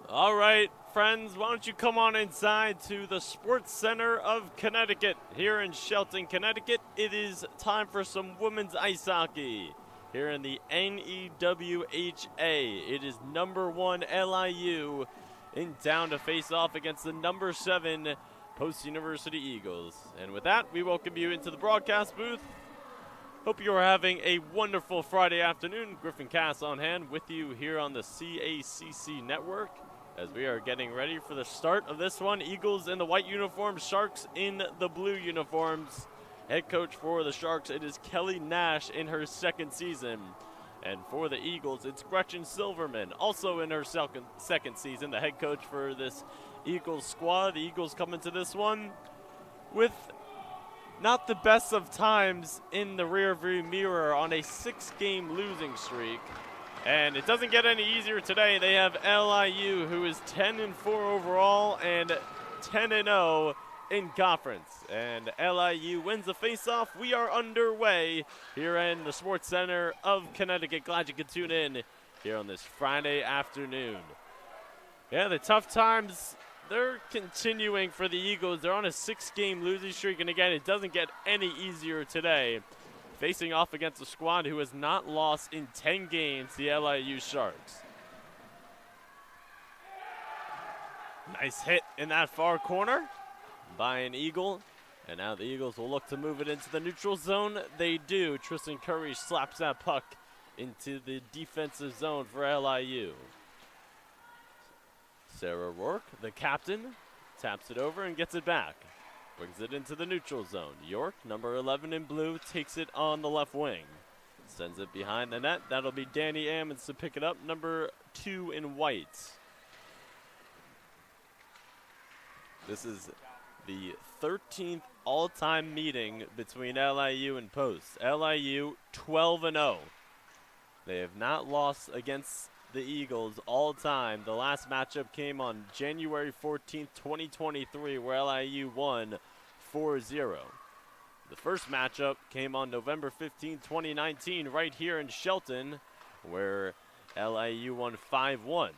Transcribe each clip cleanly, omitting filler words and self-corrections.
All right, friends, why don't you come on inside to the Sports Center of Connecticut here in Shelton, Connecticut. It is time for some women's ice hockey here in the NEWHA. It is number 1 LIU in town to face off against the number 7 Post University Eagles. And with that, we welcome you into the broadcast booth. Hope you are having a wonderful Friday afternoon. Griffin Cass on hand with you here on the CACC network as we are getting ready for the start of this one. Eagles in the white uniforms, Sharks in the blue uniforms. Head coach for the Sharks, it is Kelly Nash in her second season. And for the Eagles, it's Gretchen Silverman, also in her second season, the head coach for this Eagles squad. The Eagles come into this one with not the best of times in the rearview mirror on a 6-game losing streak. And it doesn't get any easier today. They have LIU, who is 10-4 overall and 10-0 in conference. And LIU wins the faceoff. We are underway here in the Sports Center of Connecticut. Glad you could tune in here on this Friday afternoon. Yeah, the tough times, they're continuing for the Eagles. They're on a 6-game losing streak, and again, it doesn't get any easier today. Facing off against a squad who has not lost in 10 games, the LIU Sharks. Nice hit in that far corner by an Eagle. And now the Eagles will look to move it into the neutral zone. They do. Tristan Curry slaps that puck into the defensive zone for LIU. Sarah Rourke, the captain, taps it over and gets it back. Brings it into the neutral zone. York, number 11 in blue, takes it on the left wing. Sends it behind the net. That'll be Danny Ammons to pick it up, number 2 in white. This is the 13th all-time meeting between LIU and Post. LIU 12-0. They have not lost against the Eagles all time. The last matchup came on January 14th, 2023, where LIU won 4-0. The first matchup came on November 15th, 2019, right here in Shelton, where LIU won 5-1.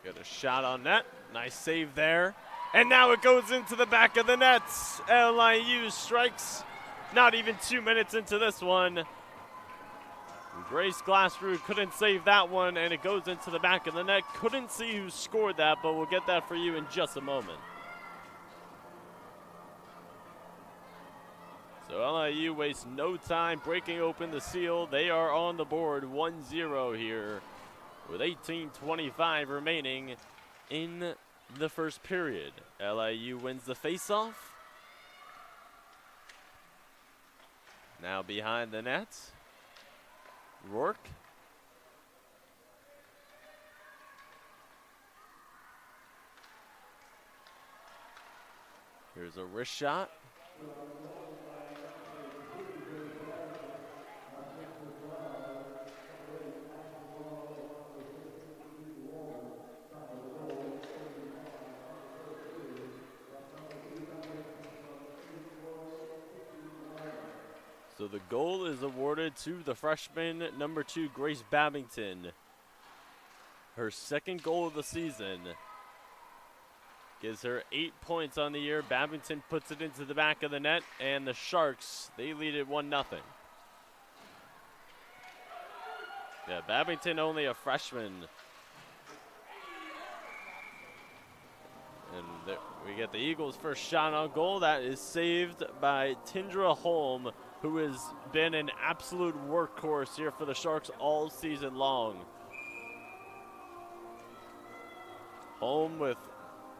Got a shot on net. Nice save there. And now it goes into the back of the nets. LIU strikes. Not even 2 minutes into this one. Grace Glassrue couldn't save that one, and it goes into the back of the net. Couldn't see who scored that, but we'll get that for you in just a moment. So LIU wastes no time breaking open the seal. They are on the board 1-0 here with 18:25 remaining in the first period. LIU wins the faceoff. Now behind the net, Rourke. Here's a wrist shot. So the goal is awarded to the freshman, number 2, Grace Babington. Her second goal of the season. Gives her 8 points on the year. Babington puts it into the back of the net, and the Sharks, they lead it 1-0. Yeah, Babington only a freshman. And there, we get the Eagles' first shot on goal. That is saved by Tindra Holm, who has been an absolute workhorse here for the Sharks all season long. Holm with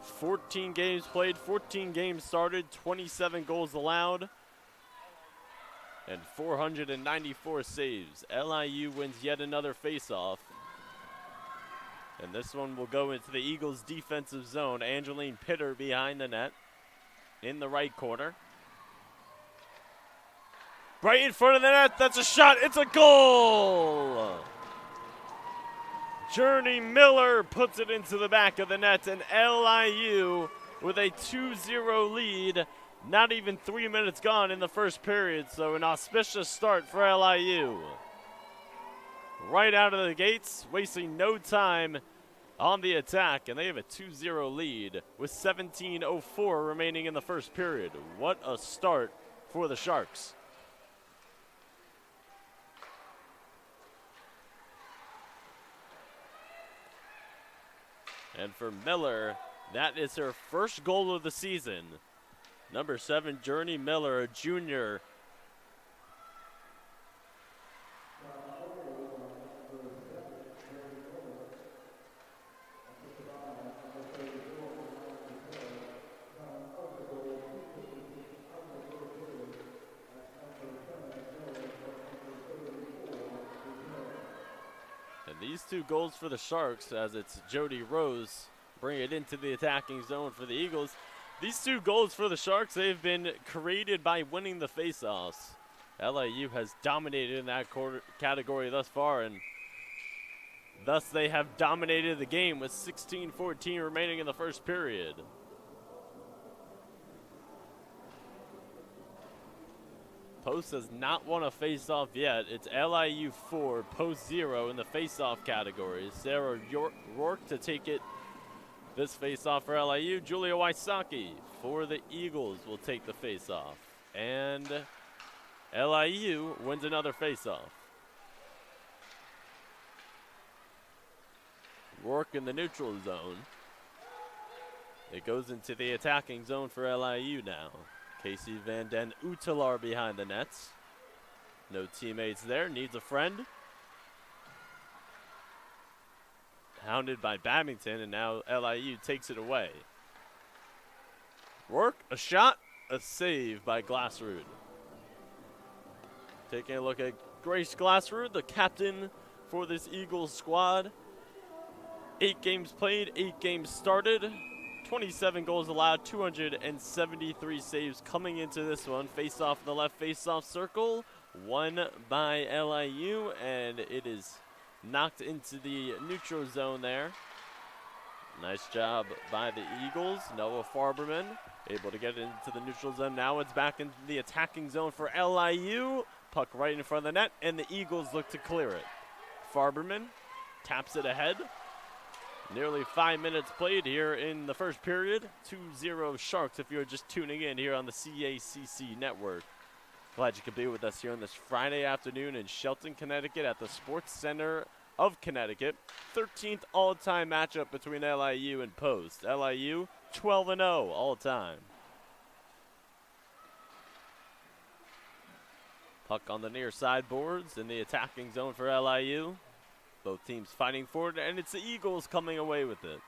14 games played, 14 games started, 27 goals allowed, and 494 saves. LIU wins yet another faceoff. And this one will go into the Eagles' defensive zone. Angeline Pitter behind the net in the right corner. Right in front of the net, that's a shot, it's a goal! Journey Miller puts it into the back of the net, and LIU with a 2-0 lead. Not even 3 minutes gone in the first period, so an auspicious start for LIU. right out of the gates, wasting no time on the attack, and they have a 2-0 lead with 17:04 remaining in the first period. What a start for the Sharks. And for Miller, that is her first goal of the season. Number 7, Journey Miller, a junior. And these 2 goals for the Sharks, as it's Jody Rose bring it into the attacking zone for the Eagles. These 2 goals for the Sharks, they've been created by winning the faceoffs. LIU has dominated in that category thus far, and thus they have dominated the game with 16:14 remaining in the first period. Post has not won a faceoff yet. It's LIU 4, Post 0 in the faceoff category. Sarah Rourke to take it. This faceoff for LIU. Julia Wysocki for the Eagles will take the faceoff. And LIU wins another faceoff. Rourke in the neutral zone. It goes into the attacking zone for LIU now. Casey Van Den Utelar behind the nets. No teammates there, needs a friend. Hounded by Babington, and now LIU takes it away. Rourke, a shot, a save by Glassrud. Taking a look at Grace Glassrud, the captain for this Eagles squad. 8 games played, 8 games started. 27 goals allowed, 273 saves coming into this one. Face off in the left face-off circle, won by LIU, and it is knocked into the neutral zone there. Nice job by the Eagles. Noah Farberman able to get it into the neutral zone. Now it's back into the attacking zone for LIU. Puck right in front of the net, and the Eagles look to clear it. Farberman taps it ahead. Nearly 5 minutes played here in the first period. 2-0 Sharks if you're just tuning in here on the CACC network. Glad you could be with us here on this Friday afternoon in Shelton, Connecticut at the Sports Center of Connecticut. 13th all-time matchup between LIU and Post. LIU 12-0 all-time. Puck on the near side boards in the attacking zone for LIU. Both teams fighting for it, and it's the Eagles coming away with it.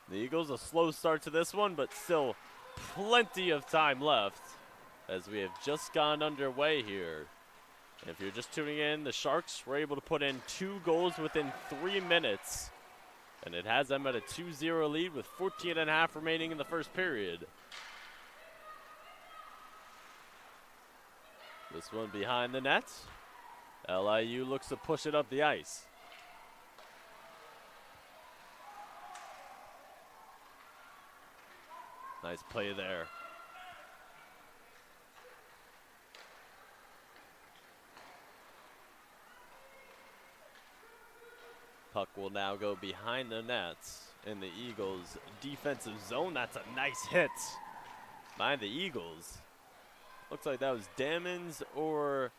The Eagles, a slow start to this one, but still plenty of time left as we have just gone underway here. If you're just tuning in, the Sharks were able to put in 2 goals within 3 minutes, and it has them at a 2-0 lead with 14.5 remaining in the first period. This one behind the net. LIU looks to push it up the ice. Nice play there. Puck will now go behind the nets in the Eagles' defensive zone. That's a nice hit by the Eagles. Looks like that was Dammons or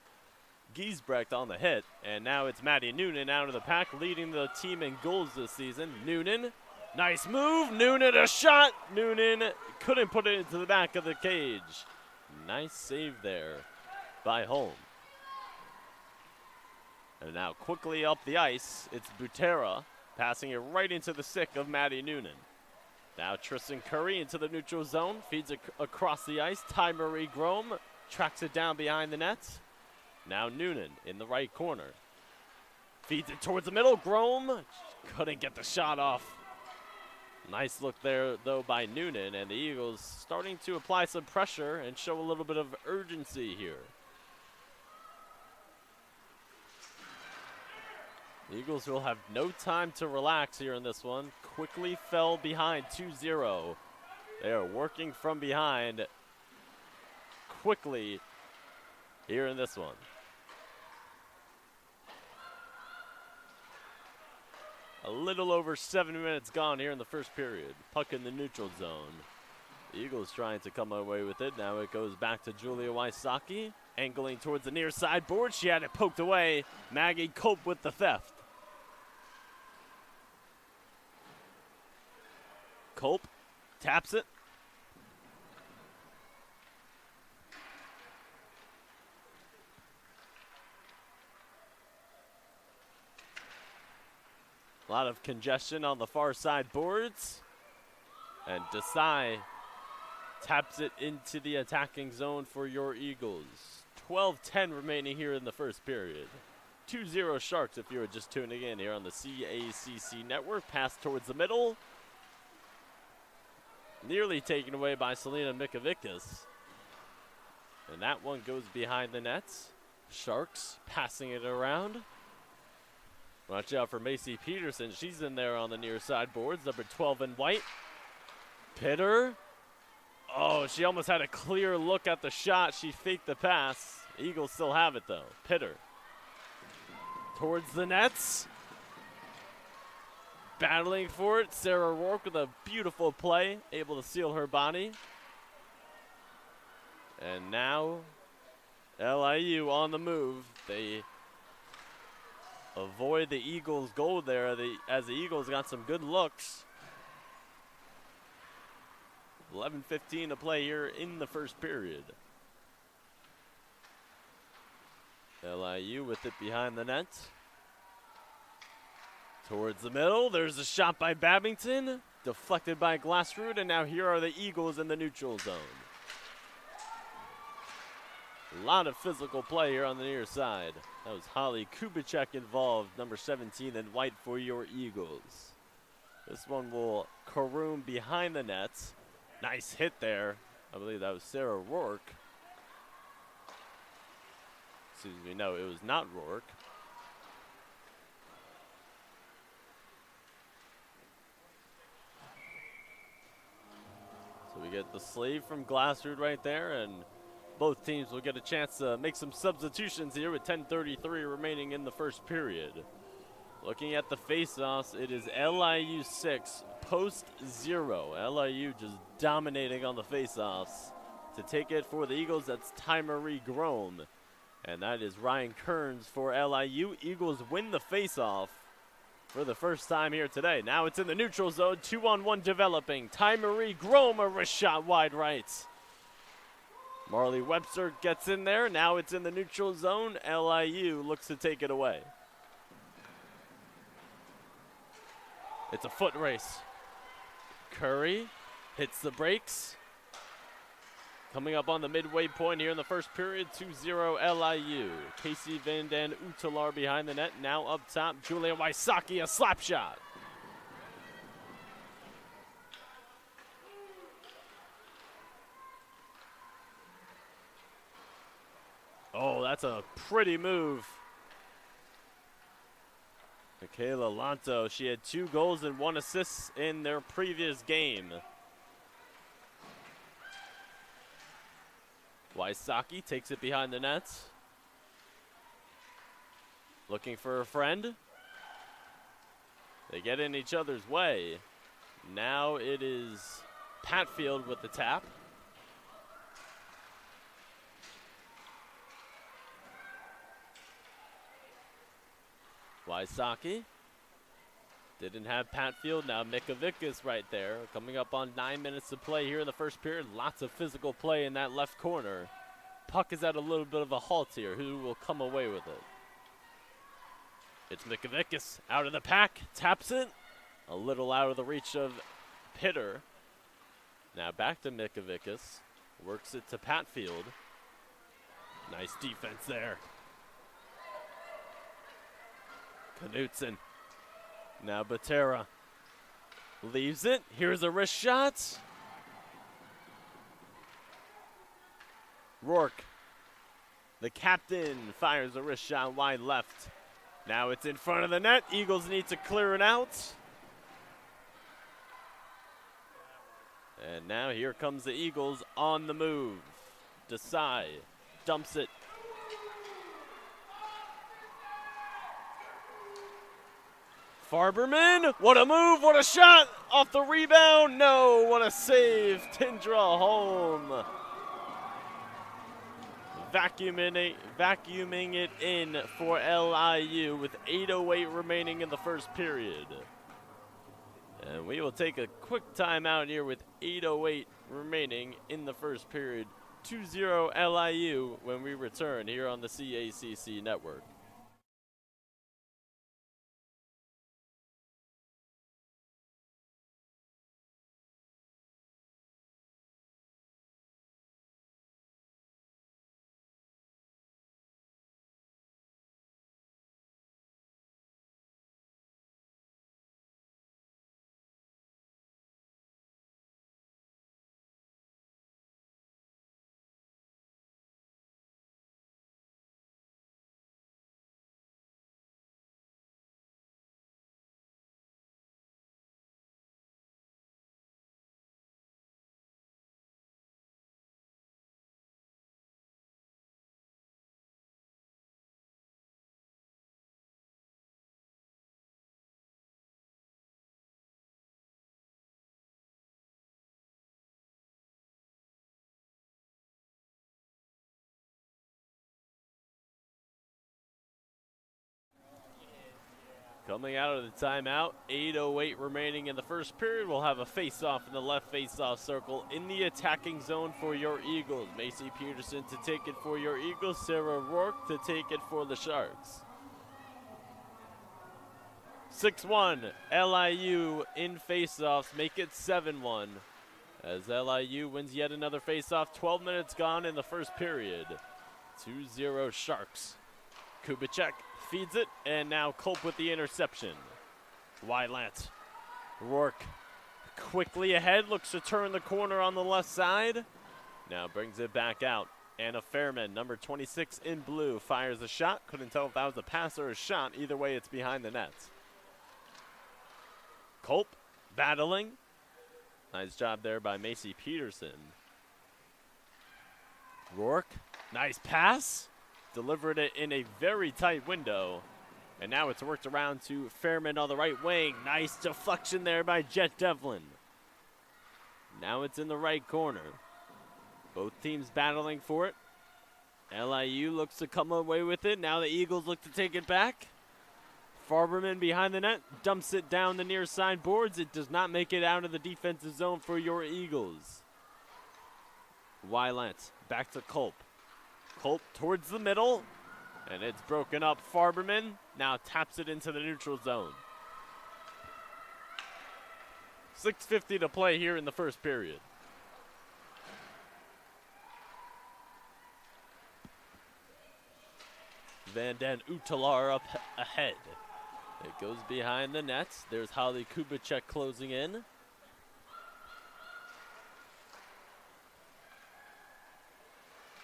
Giesbrecht on the hit, and now it's Maddie Noonan out of the pack, leading the team in goals this season. Noonan, nice move. Noonan, a shot. Noonan couldn't put it into the back of the cage. Nice save there by Holm. And now quickly up the ice, it's Butera passing it right into the stick of Maddie Noonan. Now Tristan Curry into the neutral zone, feeds it across the ice. Ty Marie Grome tracks it down behind the net. Now Noonan in the right corner. Feeds it towards the middle. Grome couldn't get the shot off. Nice look there, though, by Noonan. And the Eagles starting to apply some pressure and show a little bit of urgency here. The Eagles will have no time to relax here in this one. Quickly fell behind 2-0. They are working from behind quickly here in this one. A little over 7 minutes gone here in the first period. Puck in the neutral zone. The Eagles trying to come away with it. Now it goes back to Julia Wysocki. Angling towards the near sideboard. She had it poked away. Maggie Cope with the theft. Cope taps it. A lot of congestion on the far side boards. And Desai taps it into the attacking zone for your Eagles. 12:10 remaining here in the first period. 2-0 Sharks if you were just tuning in here on the CACC network. Pass towards the middle. Nearly taken away by Selena Mikovikas. And that one goes behind the nets. Sharks passing it around. Watch out for Macy Peterson. She's in there on the near side boards. Number 12 in white. Pitter. Oh, she almost had a clear look at the shot. She faked the pass. Eagles still have it, though. Pitter. Towards the nets. Battling for it. Sarah Rourke with a beautiful play. Able to seal her body. And now LIU on the move. They avoid the Eagles' goal there as the Eagles got some good looks. 11:15 to play here in the first period. LIU with it behind the net. Towards the middle, there's a shot by Babington. Deflected by Glassroot, and now here are the Eagles in the neutral zone. A lot of physical play here on the near side. That was Holly Kubicek involved, number 17 in white for your Eagles. This one will caroom behind the nets. Nice hit there. I believe that was Sarah Rourke. Excuse me, no, it was not Rourke. So we get the sleeve from Glassroot right there, and both teams will get a chance to make some substitutions here with 10:33 remaining in the first period. Looking at the face-offs, it is LIU 6, post 0. LIU just dominating on the face-offs. To take it for the Eagles, that's Ty Marie Grome. And that is Ryan Kearns for LIU. Eagles win the face-off for the first time here today. Now it's in the neutral zone, 2-on-1 developing. Ty Marie Grome, a wrist shot wide right. Marley Webster gets in there. Now it's in the neutral zone. LIU looks to take it away. It's a foot race. Curry hits the brakes. Coming up on the midway point here in the first period, 2-0 LIU. Casey Van Den Utalar behind the net. Now up top, Julia Wysocki, a slap shot. Oh, that's a pretty move. Michaela Lanto, she had 2 goals and 1 assist in their previous game. Wysocki takes it behind the nets. Looking for a friend. They get in each other's way. Now it is Patfield with the tap. Wysocki didn't have Patfield. Now Mikovikas right there. Coming up on 9 minutes to play here in the first period. Lots of physical play in that left corner. Puck is at a little bit of a halt here. Who will come away with it? It's Mikovikas out of the pack. Taps it. A little out of the reach of Pitter. Now back to Mikovikas. Works it to Patfield. Nice defense there. Knutson. Now Batera leaves it. Here's a wrist shot. Rourke, the captain, fires a wrist shot wide left. Now it's in front of the net. Eagles need to clear it out. And now here comes the Eagles on the move. Desai dumps it. Farberman, what a move, what a shot, off the rebound, no, what a save, Tindra home. Vacuuming it in for LIU with 8:08 remaining in the first period. And we will take a quick timeout here with 8:08 remaining in the first period. 2-0 LIU when we return here on the CACC network. Coming out of the timeout, 8:08 remaining in the first period. We'll have a face-off in the left face-off circle in the attacking zone for your Eagles. Macy Peterson to take it for your Eagles. Sarah Rourke to take it for the Sharks. 6-1, LIU in face-offs, make it 7-1. As LIU wins yet another face-off, 12 minutes gone in the first period. 2-0 Sharks. Kubicek feeds it, and now Culp with the interception. Wylant. Rourke quickly ahead, looks to turn the corner on the left side. Now brings it back out. Anna Fairman, number 26 in blue, fires a shot. Couldn't tell if that was a pass or a shot. Either way, it's behind the net. Culp battling. Nice job there by Macy Peterson. Rourke, nice pass. Delivered it in a very tight window. And now it's worked around to Fairman on the right wing. Nice deflection there by Jet Devlin. Now it's in the right corner. Both teams battling for it. LIU looks to come away with it. Now the Eagles look to take it back. Farberman behind the net. Dumps it down the near side boards. It does not make it out of the defensive zone for your Eagles. Wylant back to Culp. Culp towards the middle, and it's broken up. Farberman now taps it into the neutral zone. 6:50 to play here in the first period. Van Den Utalar up ahead. It goes behind the net. There's Holly Kubicek closing in.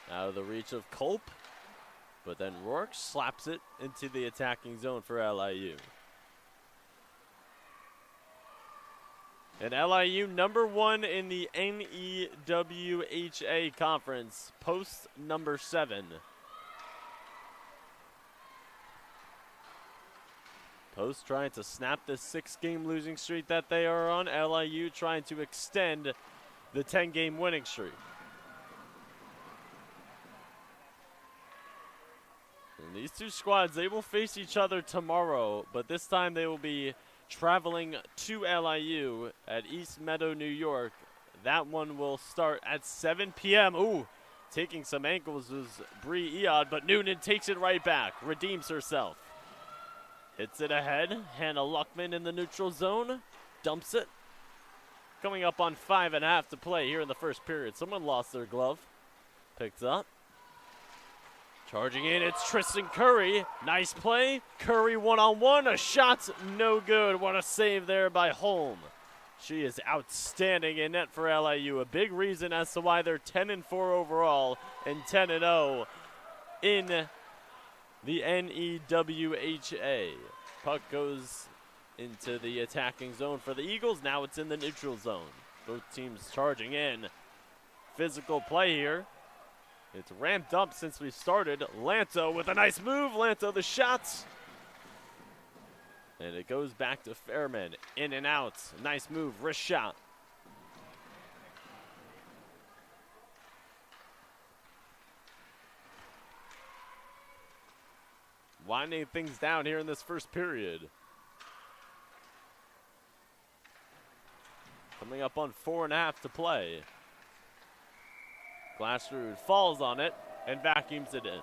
Out of the reach of Culp, but then Rourke slaps it into the attacking zone for LIU. And LIU number 1 in the NEWHA conference, post number 7. Post trying to snap this 6-game losing streak that they are on. LIU trying to extend the 10-game winning streak. And these two squads, they will face each other tomorrow, but this time they will be traveling to LIU at East Meadow, New York. That one will start at 7 p.m. Ooh, taking some ankles was Bree Eod, but Noonan takes it right back, redeems herself. Hits it ahead. Hannah Luckman in the neutral zone, dumps it. Coming up on 5.5 to play here in the first period. Someone lost their glove. Picked up. Charging in, it's Tristan Curry. Nice play. Curry one-on-one. A shot, no good. What a save there by Holm. She is outstanding in net for LIU. A big reason as to why they're 10-4 overall and 10-0 in the NEWHA. Puck goes into the attacking zone for the Eagles. Now it's in the neutral zone. Both teams charging in. Physical play here. It's ramped up since we started. Lanto with a nice move. Lanto the shots. And it goes back to Fairman. In and out. Nice move. Wrist shot. Winding things down here in this first period. Coming up on 4.5 to play. Glassrud falls on it and vacuums it in.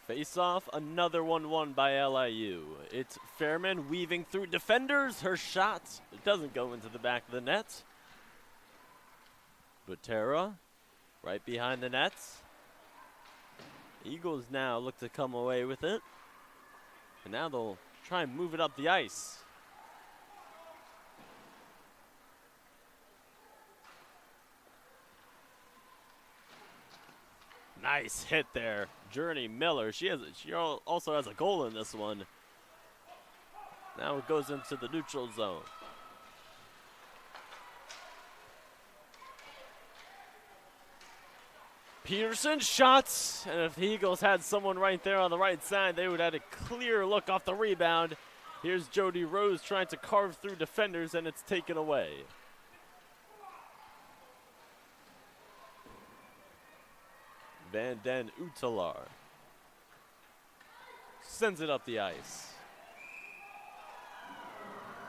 Face-off, another 1-1 by LIU. It's Fairman weaving through defenders. Her shot, it doesn't go into the back of the net. Butera, right behind the nets. Eagles now look to come away with it. And now they'll try and move it up the ice. Nice hit there. Journey Miller. She also has a goal in this one. Now it goes into the neutral zone. Peterson shots, and if the Eagles had someone right there on the right side, they would have a clear look off the rebound. Here's Jody Rose trying to carve through defenders, and it's taken away. Van Den Utalar sends it up the ice.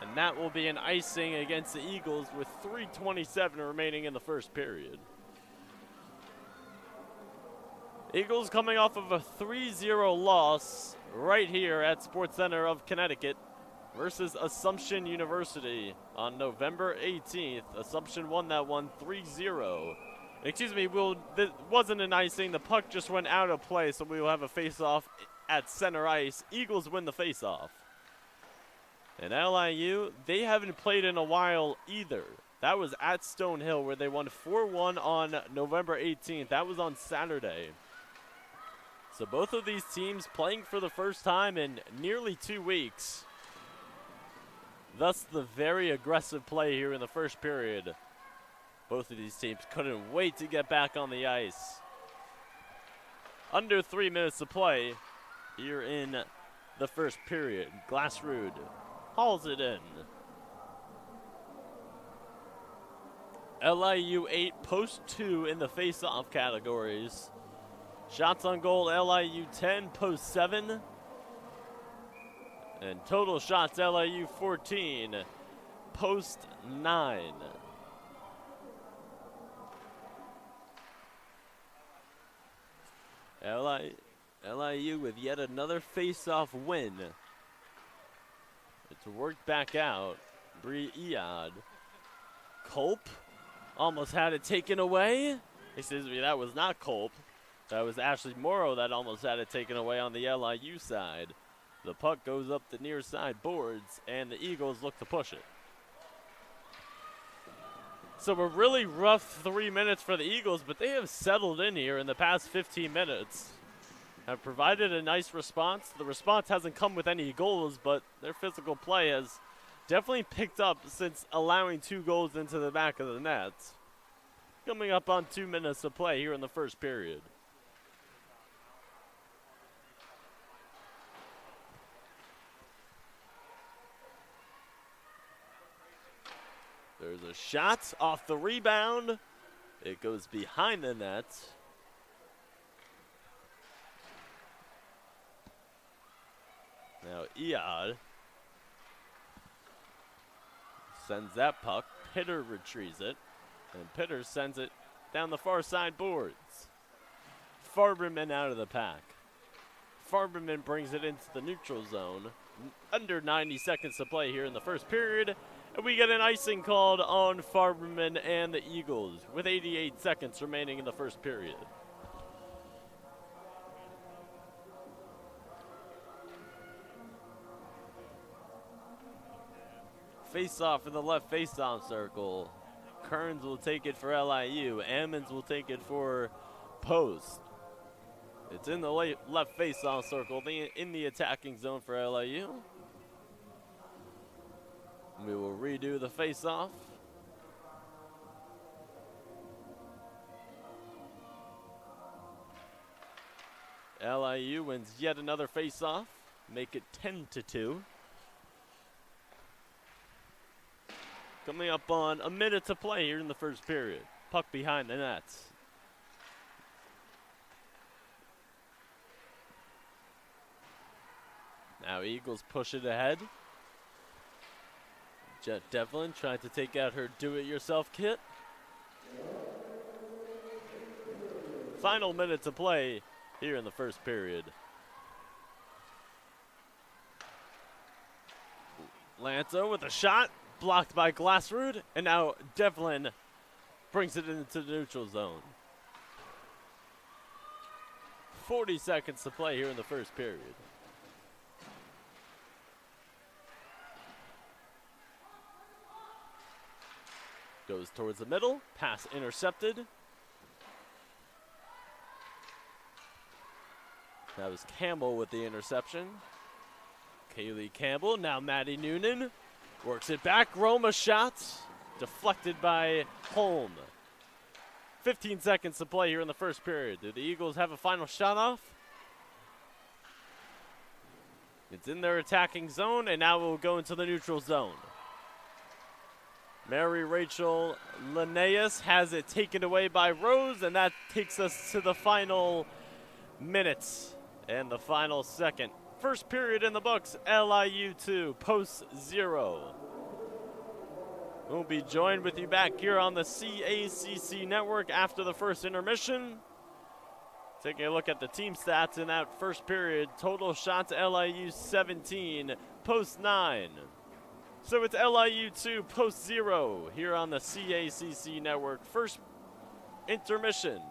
And that will be an icing against the Eagles with 3:27 remaining in the first period. Eagles coming off of a 3-0 loss right here at Sports Center of Connecticut versus Assumption University on November 18th. Assumption won that one 3-0. Excuse me, this wasn't an icing. The puck just went out of play, so we will have a face-off at center ice. Eagles win the face-off. And LIU, they haven't played in a while either. That was at Stonehill where they won 4-1 on November 18th. That was on Saturday. So both of these teams playing for the first time in nearly 2 weeks. Thus the very aggressive play here in the first period. Both of these teams couldn't wait to get back on the ice. Under 3 minutes to play here in the first period. Glassrud hauls it in. LIU 8, post 2 in the face-off categories. Shots on goal, LIU 10, post 7. And total shots, LIU 14, post 9. LIU with yet another face-off win. It's worked back out. Bree Iad. Culp almost had it taken away. Excuse me, that was not Culp. That was Ashley Morrow that almost had it taken away on the LIU side. The puck goes up the near side boards, and the Eagles look to push it. So a really rough 3 minutes for the Eagles, but they have settled in here in the past 15 minutes. Have provided a nice response. The response hasn't come with any goals, but their physical play has definitely picked up since allowing 2 goals into the back of the net. Coming up on 2 minutes to play here in the first period. There's a shot off the rebound. It goes behind the net. Now Iad sends that puck. Pitter retrieves it. And Pitter sends it down the far side boards. Farberman out of the pack. Farberman brings it into the neutral zone. Under 90 seconds to play here in the first period. And we get an icing called on Farberman and the Eagles with 88 seconds remaining in the first period. Face-off in the left face-off circle. Kearns will take it for LIU. Ammons will take it for Post. It's in the left face-off circle, in the attacking zone for LIU. We will redo the face-off. LIU wins yet another face-off, make it 10-2. Coming up on a minute to play here in the first period. Puck behind the nets. Now Eagles push it ahead. Jet Devlin trying to take out her do-it-yourself kit. Final minute to play here in the first period. Lanto with a shot, blocked by Glassrud, and now Devlin brings it into the neutral zone. 40 seconds to play here in the first period. Goes towards the middle, pass intercepted. That was Campbell with the interception. Kaylee Campbell, now Maddie Noonan. Works it back, Roma shots. Deflected by Holm. 15 seconds to play here in the first period. Do the Eagles have a final shot off? It's in their attacking zone, and now we'll go into the neutral zone. Mary Rachel Linnaeus has it taken away by Rose, and that takes us to the final minutes and the final second. First period in the books, LIU 2, post 0. We'll be joined with you back here on the CACC network after the first intermission. Taking a look at the team stats in that first period. Total shots, LIU 17, post 9. So it's LIU 2, post 0 here on the CACC network. First intermission.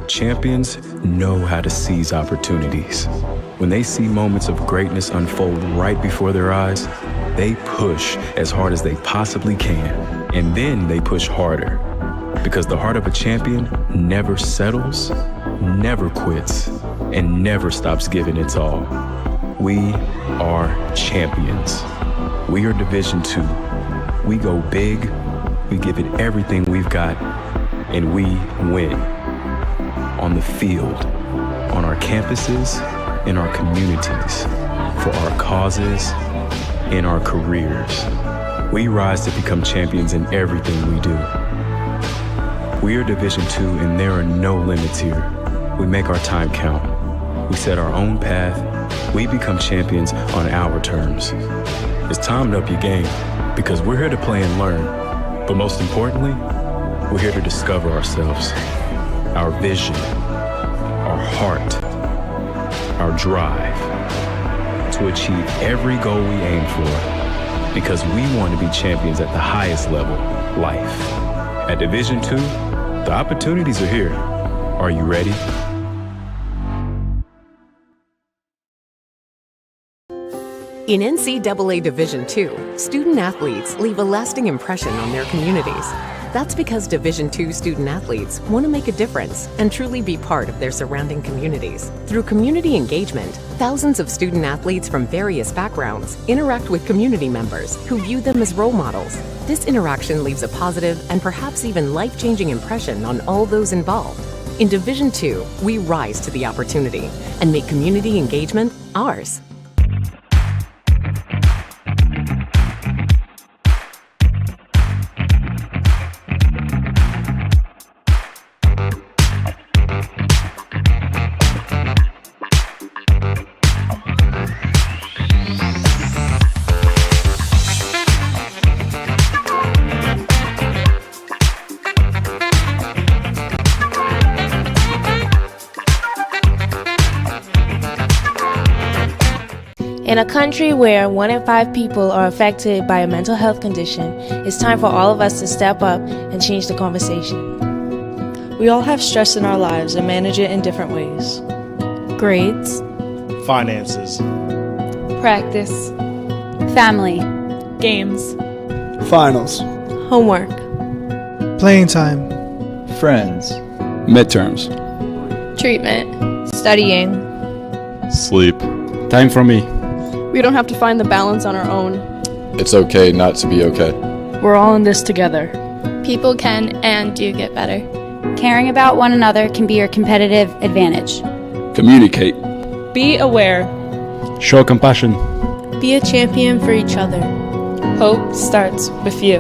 Champions know how to seize opportunities. When they see moments of greatness unfold right before their eyes, they push as hard as they possibly can, and then they push harder. Because the heart of a champion never settles, never quits, and never stops giving its all. We are champions. We are Division II. We go big, we give it everything we've got, and we win. On the field, on our campuses, in our communities, for our causes, in our careers. We rise to become champions in everything we do. We are Division II, and there are no limits here. We make our time count. We set our own path. We become champions on our terms. It's time to up your game, because we're here to play and learn. But most importantly, we're here to discover ourselves, our vision, our heart, our drive, to achieve every goal we aim for, because we want to be champions at the highest level, life. At Division II, the opportunities are here. Are you ready? In NCAA Division II, student athletes leave a lasting impression on their communities. That's because Division II student athletes want to make a difference and truly be part of their surrounding communities. Through community engagement, thousands of student athletes from various backgrounds interact with community members who view them as role models. This interaction leaves a positive and perhaps even life-changing impression on all those involved. In Division II, we rise to the opportunity and make community engagement ours. In a country where 1 in 5 people are affected by a mental health condition, it's time for all of us to step up and change the conversation. We all have stress in our lives and manage it in different ways. Grades, finances, practice, family, games, finals, homework, playing time, friends, midterms, treatment, studying, sleep, time for me. We don't have to find the balance on our own. It's okay not to be okay. We're all in this together. People can and do get better. Caring about one another can be your competitive advantage. Communicate. Be aware. Show compassion. Be a champion for each other. Hope starts with you.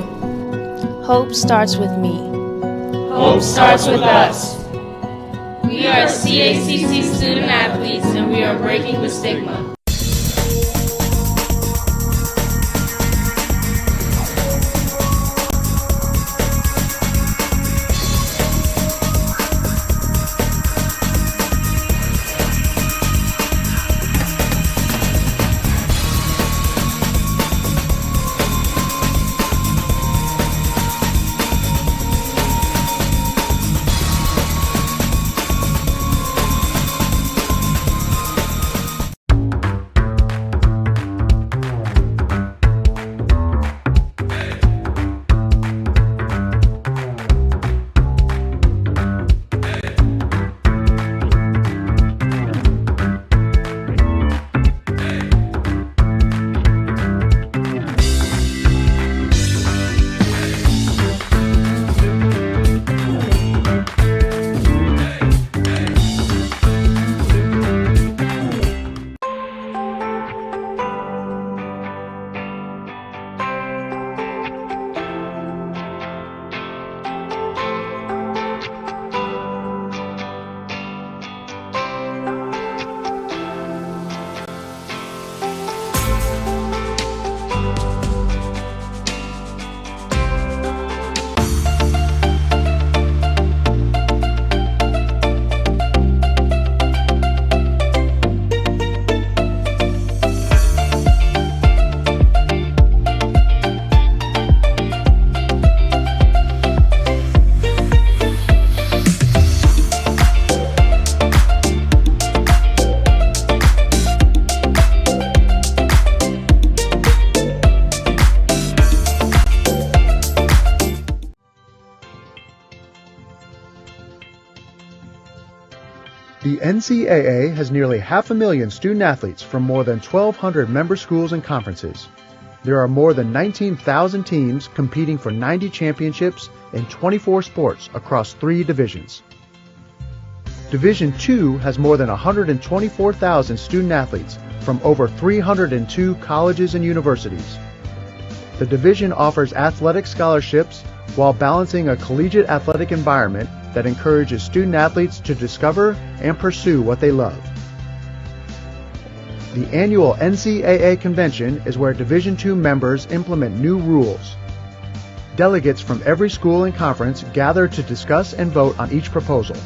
Hope starts with me. Hope starts with us. We are CACC student athletes, and we are breaking the stigma. The NCAA has nearly 500,000 student-athletes from more than 1,200 member schools and conferences. There are more than 19,000 teams competing for 90 championships in 24 sports across 3 divisions. Division II has more than 124,000 student-athletes from over 302 colleges and universities. The division offers athletic scholarships while balancing a collegiate athletic environment that encourages student-athletes to discover and pursue what they love. The annual NCAA convention is where Division II members implement new rules. Delegates from every school and conference gather to discuss and vote on each proposal.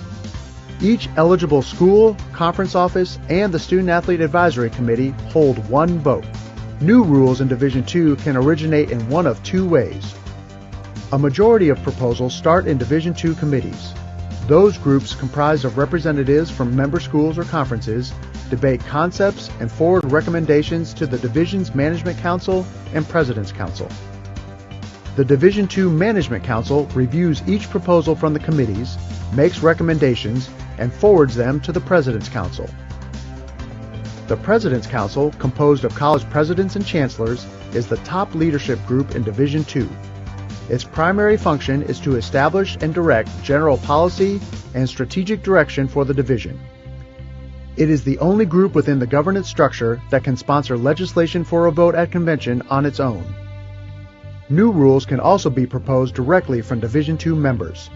Each eligible school, conference office, and the Student-Athlete Advisory Committee hold one vote. New rules in Division II can originate in one of 2 ways. A majority of proposals start in Division II committees. Those groups, comprised of representatives from member schools or conferences, debate concepts and forward recommendations to the Division's Management Council and President's Council. The Division II Management Council reviews each proposal from the committees, makes recommendations, and forwards them to the President's Council. The President's Council, composed of college presidents and chancellors, is the top leadership group in Division II. Its primary function is to establish and direct general policy and strategic direction for the division. It is the only group within the governance structure that can sponsor legislation for a vote at convention on its own. New rules can also be proposed directly from Division II members.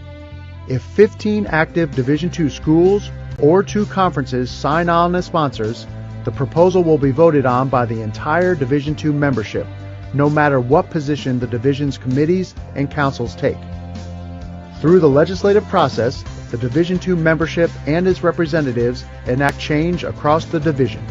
If 15 active Division II schools or 2 conferences sign on as sponsors, the proposal will be voted on by the entire Division II membership, no matter what position the division's committees and councils take. Through the legislative process, the Division II membership and its representatives enact change across the division.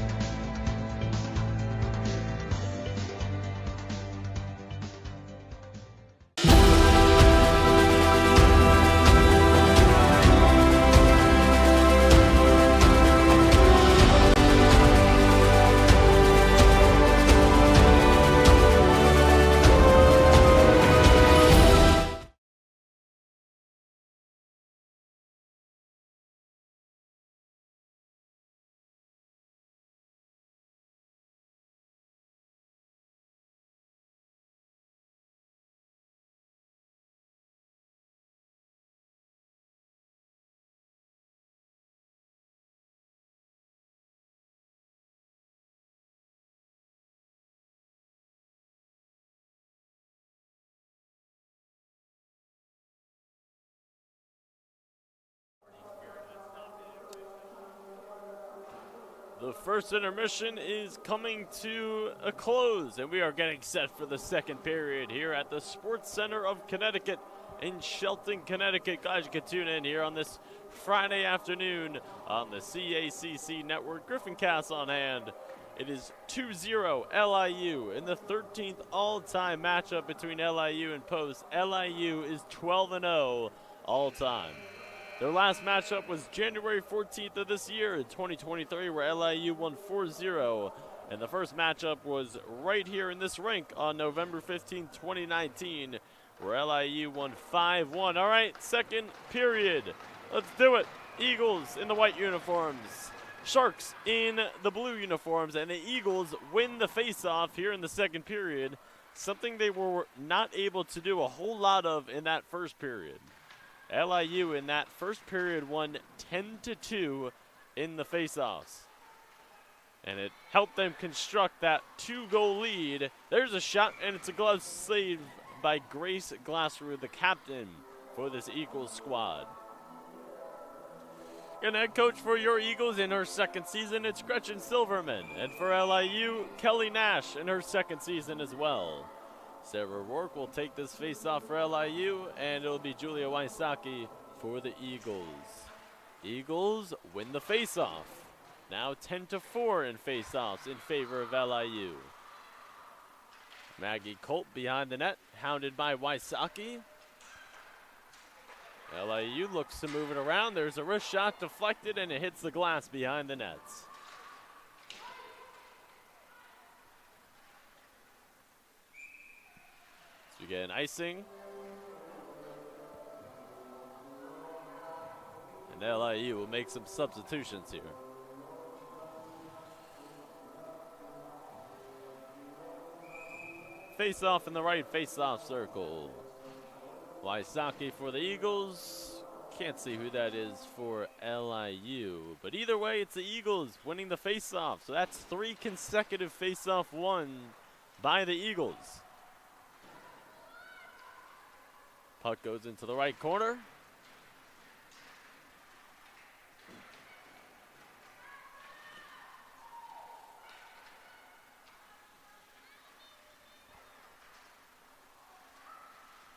The first intermission is coming to a close, and we are getting set for the second period here at the Sports Center of Connecticut in Shelton, Connecticut. Guys, you can tune in here on this Friday afternoon on the CACC Network. Griffin Cass on hand. It is 2-0 LIU in the 13th all-time matchup between LIU and Post. LIU is 12-0 all-time. Their last matchup was January 14th of this year in 2023, where LIU won 4-0. And the first matchup was right here in this rink on November 15, 2019, where LIU won 5-1. All right, second period. Let's do it. Eagles in the white uniforms. Sharks in the blue uniforms. And the Eagles win the face-off here in the second period, something they were not able to do a whole lot of in that first period. LIU in that first period won 10-2 in the faceoffs. And it helped them construct that 2-goal lead. There's a shot, and it's a glove save by Grace Glassrud, the captain for this Eagles squad. And head coach for your Eagles in her second season, it's Gretchen Silverman. And for LIU, Kelly Nash in her second season as well. Sarah Rourke will take this face-off for LIU, and it'll be Julia Wysocki for the Eagles. Eagles win the face-off. Now 10-4 in face-offs in favor of LIU. Maggie Colt behind the net, hounded by Wysocki. LIU looks to move it around. There's a wrist shot deflected, and it hits the glass behind the nets. We get an icing. And LIU will make some substitutions here. Face off in the right face-off circle. Wysocki for the Eagles. Can't see who that is for LIU. But either way, it's the Eagles winning the face-off. So that's 3 consecutive face-off won by the Eagles. Puck goes into the right corner.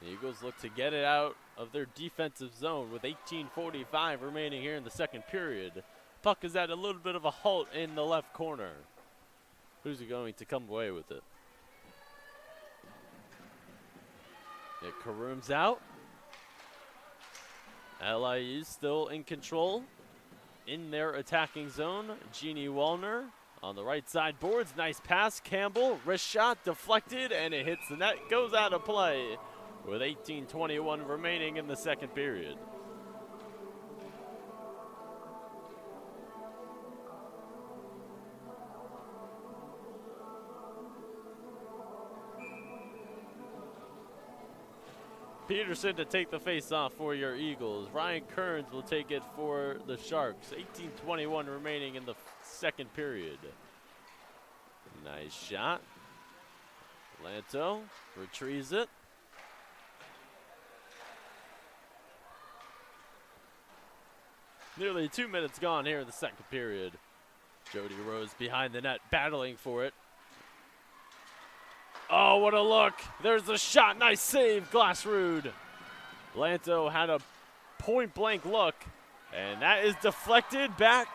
The Eagles look to get it out of their defensive zone with 18:45 remaining here in the second period. Puck is at a little bit of a halt in the left corner. Who's going to come away with it? It carooms out. LIU still in control in their attacking zone. Jeannie Wallner on the right side boards. Nice pass. Campbell, wrist shot, deflected, and it hits the net. Goes out of play with 18:21 remaining in the second period. Peterson to take the face-off for your Eagles. Ryan Kearns will take it for the Sharks. 18:21 remaining in the second period. Nice shot. Lanto retrieves it. Nearly 2 minutes gone here in the second period. Jody Rose behind the net, battling for it. Oh, what a look. There's the shot. Nice save, Glassrud. Lanto had a point-blank look, and that is deflected back.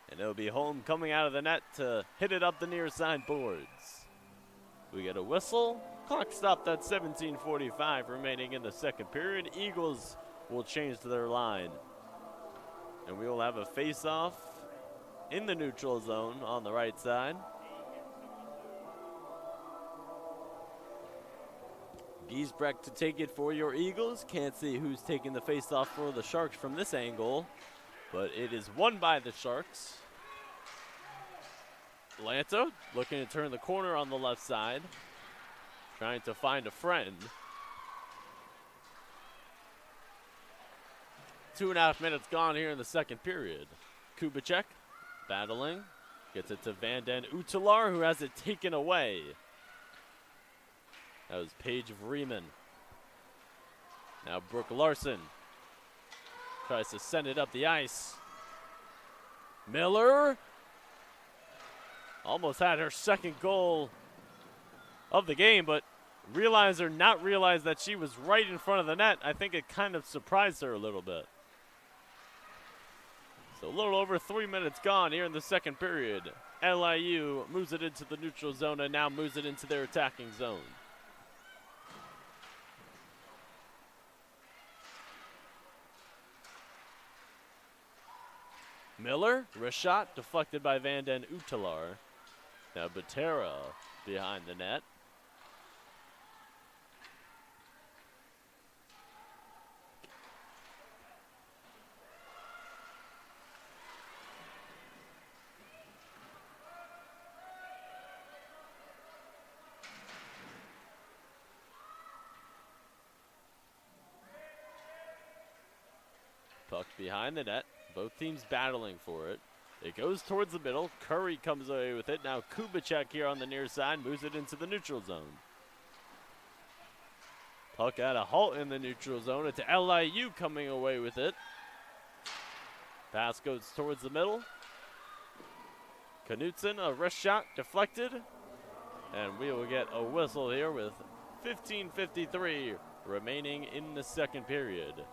And it'll be Holm coming out of the net to hit it up the near side boards. We get a whistle. Clock stopped at 17:45 remaining in the second period. Eagles will change to their line. And we will have a face-off in the neutral zone on the right side. Giesbrecht to take it for your Eagles. Can't see who's taking the face-off for the Sharks from this angle, but it is won by the Sharks. Lanto looking to turn the corner on the left side, trying to find a friend. 2.5 minutes gone here in the second period. Kubicek battling, gets it to Van Den Utelar, who has it taken away. That was Paige Vreeman. Now Brooke Larson tries to send it up the ice. Miller almost had her second goal of the game, but realize or not realize that she was right in front of the net. I think it kind of surprised her a little bit. So a little over 3 minutes gone here in the second period. LIU moves it into the neutral zone and now moves it into their attacking zone. Miller, wrist shot, deflected by Van Den Utelar. Now Butera behind the net. Puck behind the net. Both teams battling for it. It goes towards the middle. Curry comes away with it. Now Kubicek here on the near side moves it into the neutral zone. Puck at a halt in the neutral zone. It's LIU coming away with it. Pass goes towards the middle. Knutson, a wrist shot, deflected. And we will get a whistle here with 15:53 remaining in the second period.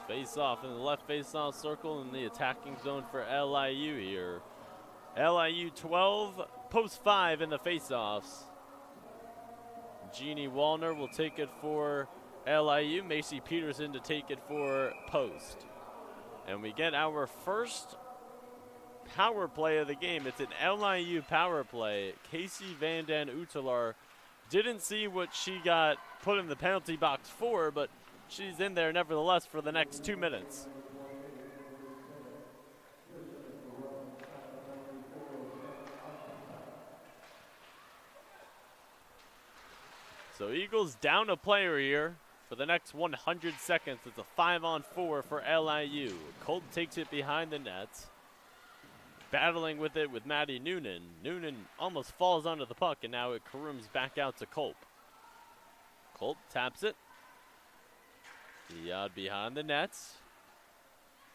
Face-off in the left face-off circle in the attacking zone for LIU here. LIU 12, post 5 in the face-offs. Jeannie Wallner will take it for LIU. Macy Peterson to take it for post. And we get our first power play of the game. It's an LIU power play. Casey Van Den Utelar didn't see what she got put in the penalty box for, but she's in there nevertheless for the next 2 minutes. So Eagles down a player here for the next 100 seconds. It's a 5-on-4 for LIU. Colt takes it behind the net. Battling with it with Maddie Noonan. Noonan almost falls onto the puck, and now it carooms back out to Colt. Colt taps it. Diod behind the nets.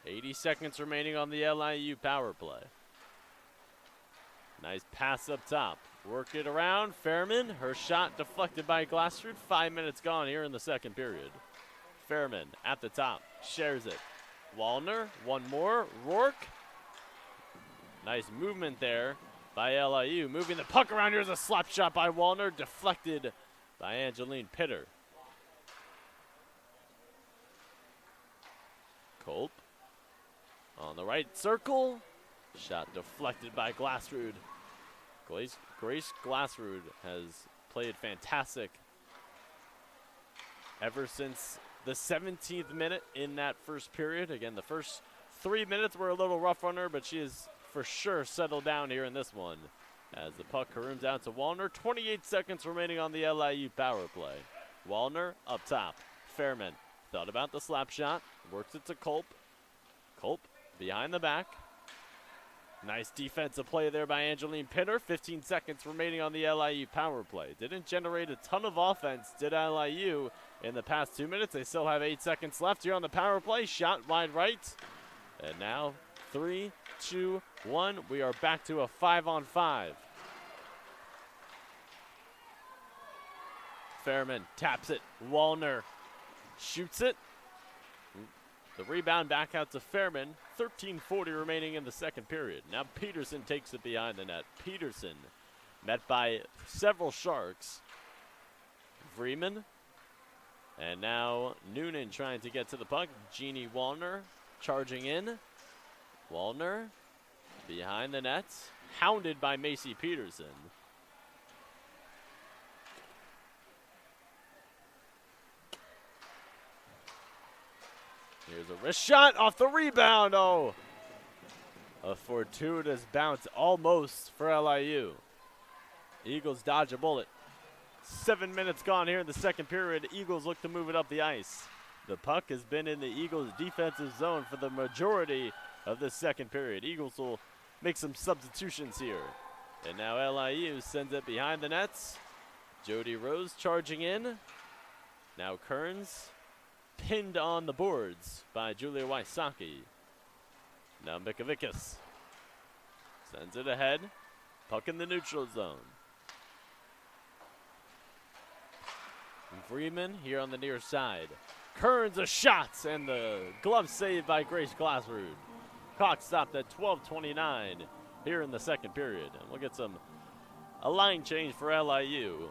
80 seconds remaining on the LIU power play. Nice pass up top. Work it around. Fairman, her shot deflected by Glassrud. 5 minutes gone here in the second period. Fairman at the top, shares it. Wallner, one more. Rourke. Nice movement there by LIU. Moving the puck around. Here's a slap shot by Wallner, deflected by Angeline Pitter. Culp on the right circle. Shot deflected by Glassrud. Grace Glassrud has played fantastic ever since the 17th minute in that first period. Again, the first 3 minutes were a little rough on her, but she is for sure settled down here in this one. As the puck carooms out to Wallner. 28 seconds remaining on the LIU power play. Wallner up top. Fairman thought about the slap shot. Works it to Culp. Culp behind the back. Nice defensive play there by Angeline Pitter. 15 seconds remaining on the LIU power play. Didn't generate a ton of offense, did LIU, in the past 2 minutes. They still have 8 seconds left here on the power play. Shot wide right. And now 3, 2, 1. We are back to a 5-on-5. Fairman taps it. Wallner shoots it. The rebound back out to Fairman. 13:40 remaining in the second period. Now Peterson takes it behind the net. Peterson met by several Sharks. Freeman. And now Noonan trying to get to the puck. Jeannie Wallner charging in. Wallner behind the net. Hounded by Macy Peterson. Here's a wrist shot off the rebound. Oh, a fortuitous bounce almost for LIU. Eagles dodge a bullet. 7 minutes gone here in the second period. Eagles look to move it up the ice. The puck has been in the Eagles' defensive zone for the majority of the second period. Eagles will make some substitutions here. And now LIU sends it behind the nets. Jody Rose charging in. Now Kearns. Pinned on the boards by Julia Wysocki. Now Mikavikas sends it ahead. Puck in the neutral zone. And Freeman here on the near side. Kearns a shot, and the glove saved by Grace Glassrud. Clock stopped at 12:29 here in the second period. And we'll get a line change for LIU.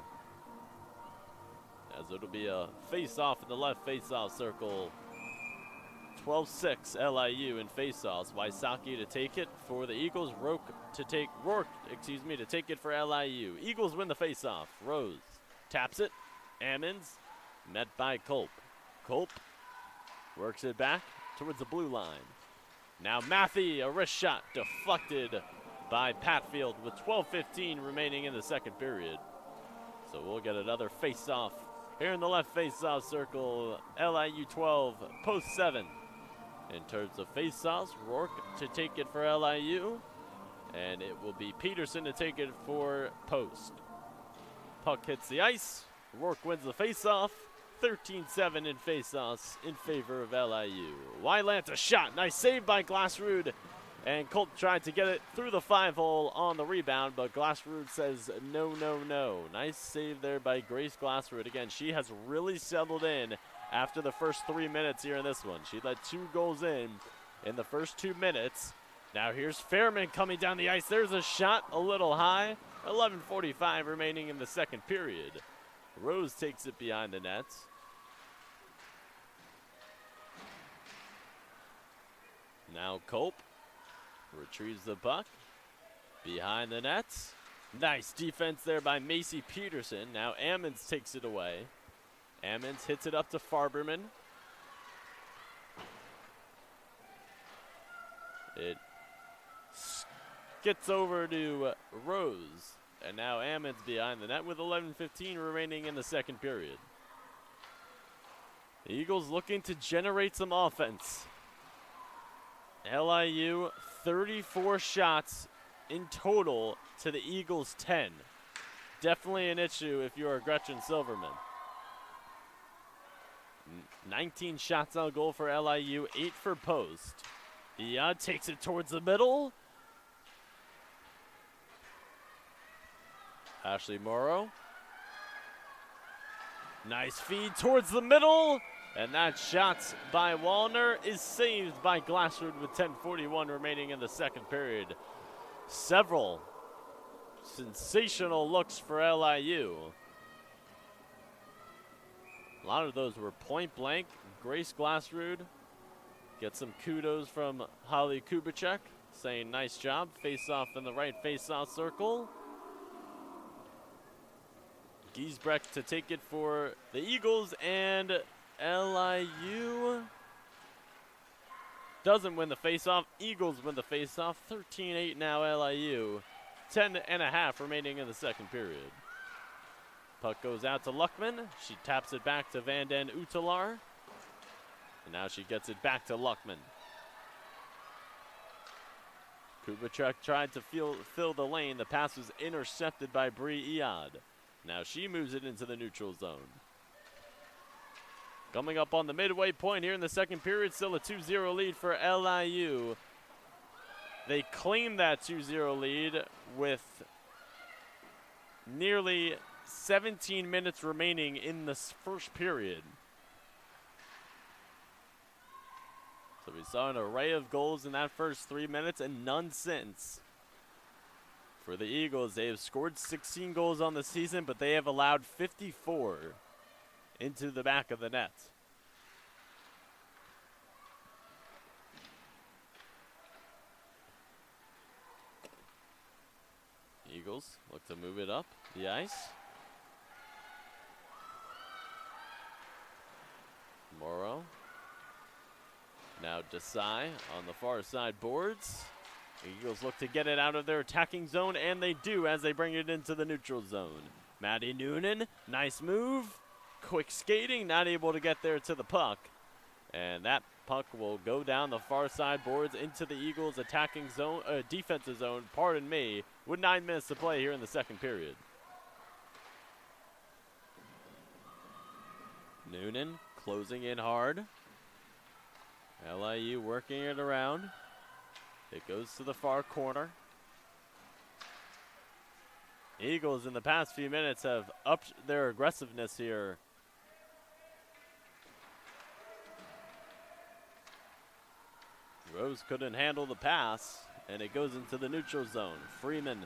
As it'll be a face-off in the left face-off circle. 12-6 LIU in face-offs. Wysocki to take it for the Eagles. Rourke to take it for LIU. Eagles win the face-off. Rose taps it. Ammons met by Culp. Culp works it back towards the blue line. Now Matthey, a wrist shot deflected by Patfield with 12:15 remaining in the second period. So we'll get another face-off here in the left face-off circle. LIU 12, post 7. In terms of face-offs, Rourke to take it for LIU, and it will be Peterson to take it for post. Puck hits the ice. Rourke wins the face-off. 13-7 in face-offs in favor of LIU. Wylant a shot. Nice save by Glassrud. And Colt tried to get it through the 5-hole on the rebound, but Glassrud says no, no, no. Nice save there by Grace Glassrud. Again, she has really settled in after the first 3 minutes here in this one. She let 2 goals in the first 2 minutes. Now here's Fairman coming down the ice. There's a shot a little high. 11:45 remaining in the second period. Rose takes it behind the nets. Now Culp retrieves the puck. Behind the nets. Nice defense there by Macy Peterson. Now Ammons takes it away. Ammons hits it up to Farberman. It gets over to Rose. And now Ammons behind the net with 11:15 remaining in the second period. The Eagles looking to generate some offense. LIU 34 shots in total to the Eagles 10. Definitely an issue if you are Gretchen Silverman. 19 shots on goal for LIU, 8 for post. Iad takes it towards the middle. Ashley Morrow. Nice feed towards the middle. And that shot by Wallner is saved by Glassford with 10:41 remaining in the second period. Several sensational looks for LIU. A lot of those were point blank. Grace Glassrud gets some kudos from Holly Kubicek, saying nice job. Face off in the right face-off circle. Giesbrecht to take it for the Eagles, and LIU doesn't win the face-off. Eagles win the face-off. 13-8 now LIU. 10.5 remaining in the second period. Puck goes out to Luckman. She taps it back to Van Den Utelar. And now she gets it back to Luckman. Kubicek tried to fill the lane. The pass was intercepted by Bree Iad. Now she moves it into the neutral zone. Coming up on the midway point here in the second period, still a 2-0 lead for LIU. They claim that 2-0 lead with nearly 17 minutes remaining in this first period. So we saw an array of goals in that first 3 minutes and none since. For the Eagles, they have scored 16 goals on the season, but they have allowed 54 into the back of the net. Eagles look to move it up the ice. Morrow. Now Desai on the far side boards. The Eagles look to get it out of their attacking zone, and they do as they bring it into the neutral zone. Maddie Noonan, nice move. Quick skating, not able to get there to the puck. And that puck will go down the far side boards into the Eagles' attacking zone, defensive zone, pardon me, with 9 minutes to play here in the second period. Noonan closing in hard. LIU working it around. It goes to the far corner. Eagles in the past few minutes have upped their aggressiveness here. Rose couldn't handle the pass, and it goes into the neutral zone. Freeman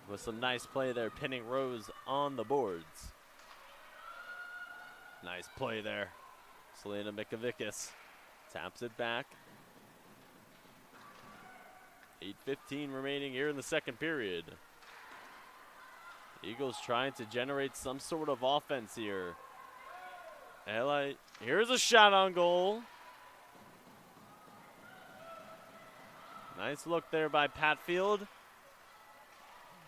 with some nice play there, pinning Rose on the boards. Nice play there. Selena Mikavikis taps it back. 8:15 remaining here in the second period. Eagles trying to generate some sort of offense here. Here's a shot on goal. Nice look there by Patfield.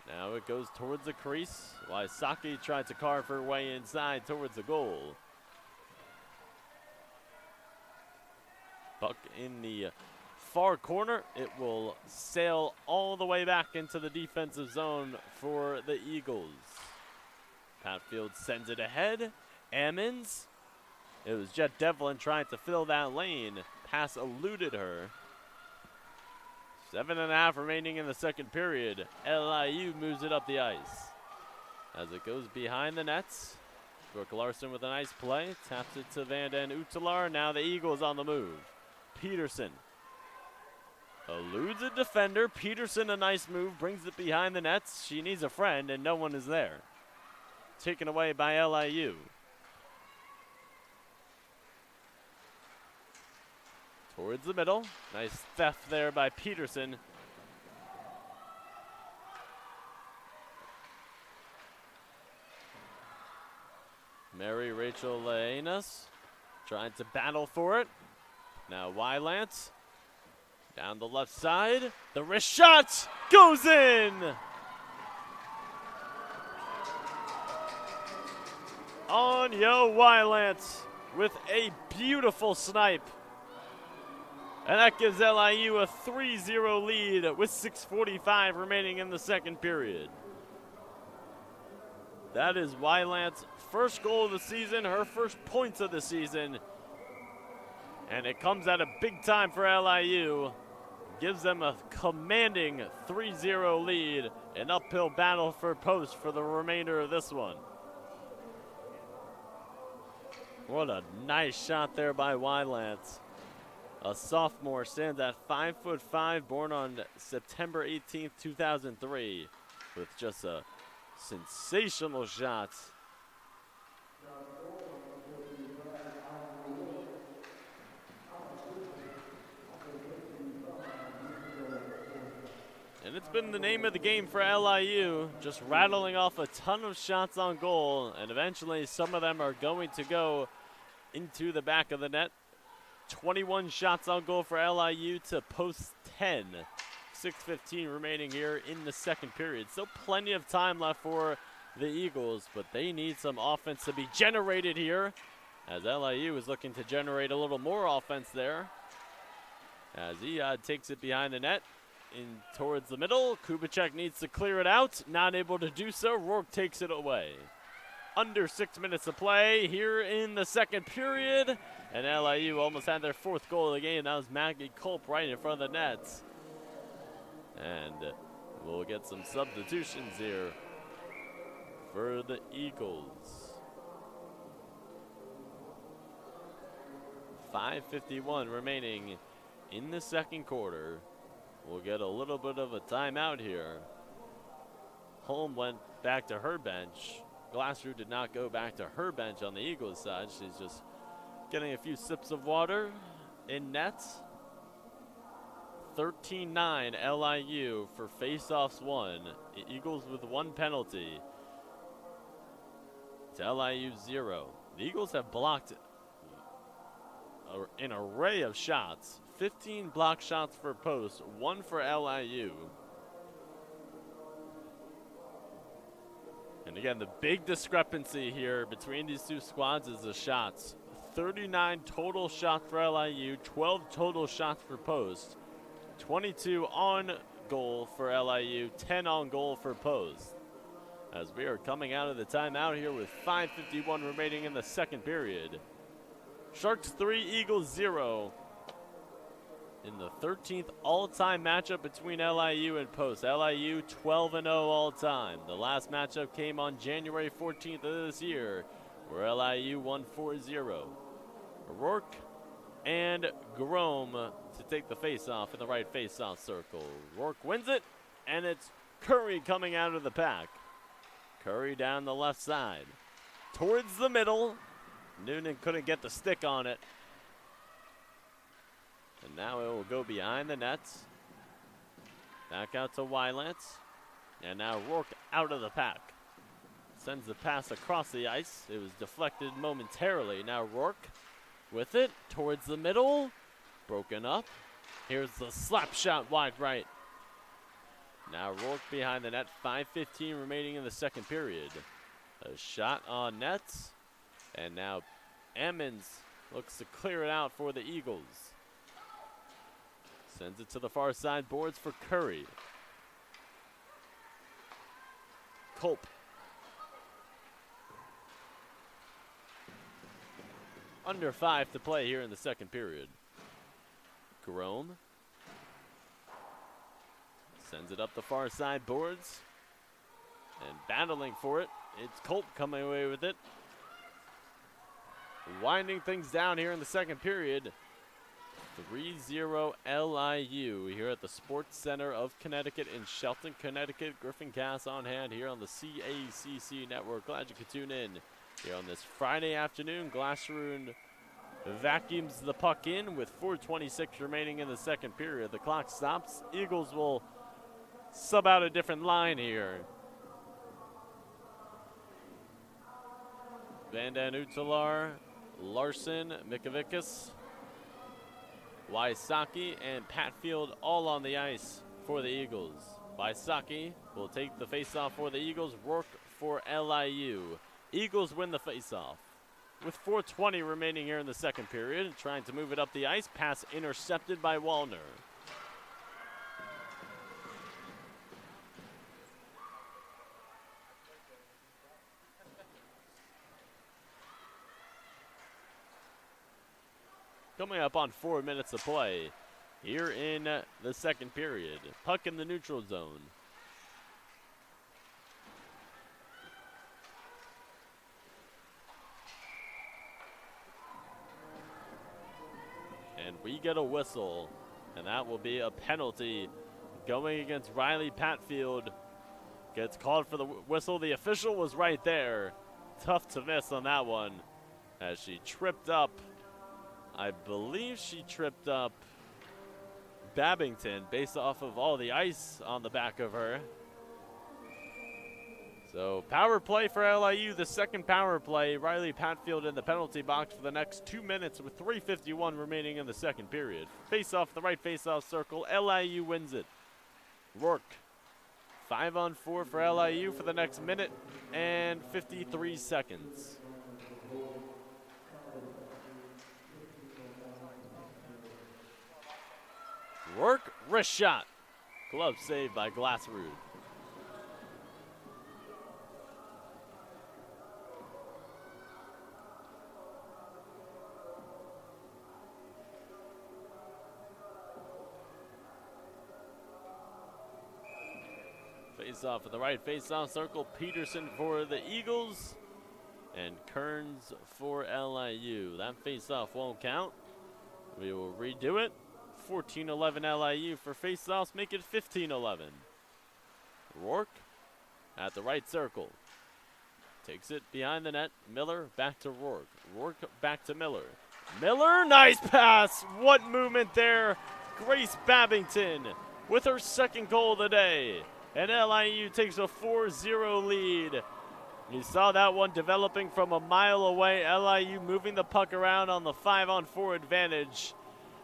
Now it goes towards the crease. Wysocki tried to carve her way inside towards the goal. Puck in the far corner. It will sail all the way back into the defensive zone for the Eagles. Patfield sends it ahead. Ammons. It was Jet Devlin trying to fill that lane. Pass eluded her. 7.5 remaining in the second period. LIU moves it up the ice. As it goes behind the nets. Brooke Larson with a nice play. Taps it to Van Den Utelar. Now the Eagles on the move. Peterson eludes a defender. Peterson, a nice move, brings it behind the nets. She needs a friend, and no one is there. Taken away by LIU. Towards the middle. Nice theft there by Peterson. Mary Rachel Laenas trying to battle for it. Now Wylance down the left side. The wrist shot goes in. Anya Wylance with a beautiful snipe. And that gives LIU a 3-0 lead with 6:45 remaining in the second period. That is Wylance's first goal of the season, her first points of the season. And it comes at a big time for LIU. Gives them a commanding 3-0 lead. An uphill battle for post for the remainder of this one. What a nice shot there by Wylance. A sophomore, stands at 5'5", born on September 18th, 2003, with just a sensational shot. And it's been the name of the game for LIU, just rattling off a ton of shots on goal, and eventually some of them are going to go into the back of the net. 21 shots on goal for LIU to post 10. 6:15 remaining here in the second period. Still plenty of time left for the Eagles, but they need some offense to be generated here, as LIU is looking to generate a little more offense there. As Iad takes it behind the net in towards the middle. Kubicek needs to clear it out. Not able to do so. Rourke takes it away. Under 6 minutes of play here in the second period. And LIU almost had their fourth goal of the game. That was Maggie Culp right in front of the net. And we'll get some substitutions here for the Eagles. 5:51 remaining in the second quarter. We'll get a little bit of a timeout here. Holm went back to her bench. Glassrue did not go back to her bench on the Eagles side. She's just getting a few sips of water in net. 13-9 LIU for face-offs won. The Eagles with one penalty. To LIU 0. The Eagles have blocked an array of shots. 15 block shots for post, 1 for LIU. And again, the big discrepancy here between these two squads is the shots. 39 total shots for LIU, 12 total shots for post. 22 on goal for LIU, 10 on goal for post. As we are coming out of the timeout here with 5:51 remaining in the second period. Sharks 3, Eagles 0. In the 13th all-time matchup between LIU and post. LIU 12-0 all-time. The last matchup came on January 14th of this year, where LIU won 4-0. Rourke and Grom to take the face-off in the right face-off circle. Rourke wins it, and it's Curry coming out of the pack. Curry down the left side. Towards the middle. Noonan couldn't get the stick on it. And now it will go behind the nets. Back out to Wylance. And now Rourke out of the pack. Sends the pass across the ice. It was deflected momentarily. Now Rourke with it towards the middle. Broken up. Here's the slap shot wide right. Now Rourke behind the net. 5:15 remaining in the second period. A shot on nets. And now Emmons looks to clear it out for the Eagles. Sends it to the far side boards for Curry. Culp. Under 5 to play here in the second period. Grom. Sends it up the far side boards. And battling for it, it's Culp coming away with it. Winding things down here in the second period. 3-0 LIU here at the Sports Center of Connecticut in Shelton, Connecticut. Griffin Cass on hand here on the CACC Network. Glad you could tune in here on this Friday afternoon. Glassrue vacuums the puck in with 4:26 remaining in the second period. The clock stops. Eagles will sub out a different line here. Van Den Utelar, Larson, Mikovikas, Wysocki, and Patfield all on the ice for the Eagles. Wysocki will take the faceoff for the Eagles. Rourke for LIU. Eagles win the faceoff. With 4:20 remaining here in the second period, trying to move it up the ice. Pass intercepted by Wallner. Coming up on 4 minutes of play here in the second period. Puck in the neutral zone. And we get a whistle, and that will be a penalty going against Riley Patfield. Gets called for the whistle. The official was right there. Tough to miss on that one as she tripped up. I believe she tripped up Babington based off of all the ice on the back of her. So power play for LIU, the second power play. Riley Patfield in the penalty box for the next 2 minutes with 3:51 remaining in the second period. Face off the right face-off circle. LIU wins it. Rourke, 5-on-4 for LIU for the next minute and 53 seconds. Rourke, wrist shot. Glove saved by Glassrud. Face off at the right face-off circle. Peterson for the Eagles and Kearns for LIU. That face-off won't count. We will redo it. 14-11 LIU for face-offs, make it 15-11. Rourke at the right circle. Takes it behind the net. Miller back to Rourke. Rourke back to Miller. Miller, nice pass. What movement there. Grace Babington with her second goal of the day. And LIU takes a 4-0 lead. You saw that one developing from a mile away. LIU moving the puck around on the 5-on-4 advantage.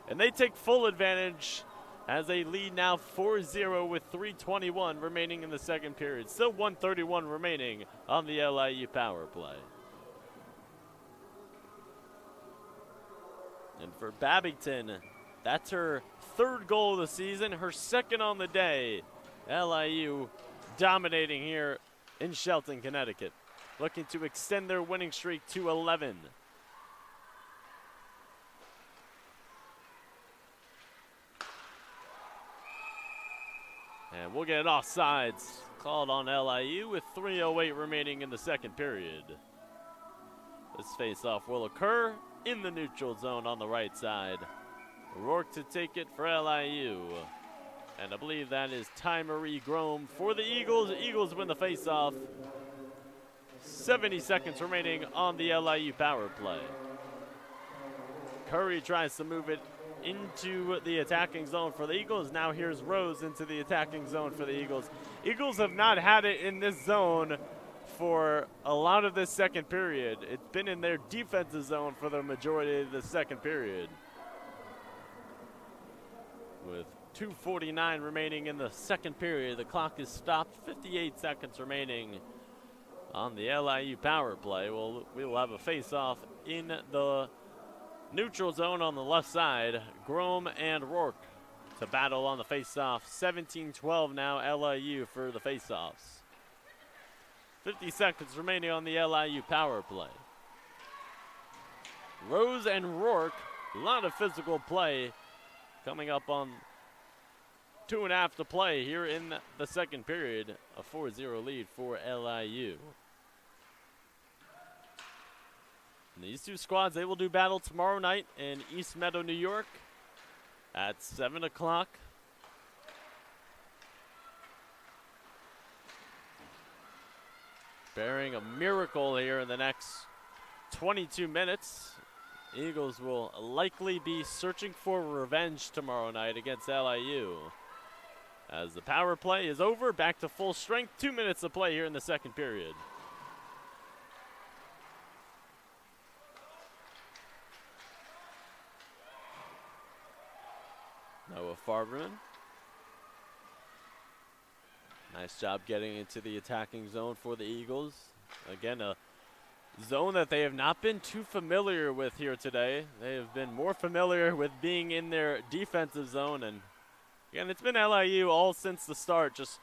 And they take full advantage as they lead now 4-0 with 3:21 remaining in the second period. Still 1:31 remaining on the LIU power play. And for Babington, that's her third goal of the season, her second on the day. LIU dominating here in Shelton, Connecticut, looking to extend their winning streak to 11. And we'll get offsides called on LIU with 3:08 remaining in the second period. This faceoff will occur in the neutral zone on the right side. Rourke to take it for LIU. And I believe that is Ty Marie Grome for the Eagles. Eagles win the faceoff. 70 seconds remaining on the LIU power play. Curry tries to move it into the attacking zone for the Eagles. Now here's Rose into the attacking zone for the Eagles. Eagles have not had it in this zone for a lot of this second period. It's been in their defensive zone for the majority of the second period. With 2:49 remaining in the second period, the clock is stopped. 58 seconds remaining on the LIU power play. We will have a face-off in the neutral zone on the left side. Grome and Rourke to battle on the face-off. 17-12 now LIU for the face-offs. 50 seconds remaining on the LIU power play. Rose and Rourke, a lot of physical play coming up on 2.5 to play here in the second period. A 4-0 lead for LIU. And these two squads, they will do battle tomorrow night in East Meadow, New York at 7 o'clock. Bearing a miracle here in the next 22 minutes Eagles will likely be searching for revenge tomorrow night against LIU. As the power play is over, back to full strength. 2 minutes to play here in the second period. Noah Farberman. Nice job getting into the attacking zone for the Eagles. Again, a zone that they have not been too familiar with here today. They have been more familiar with being in their defensive zone. And again, it's been LIU all since the start, just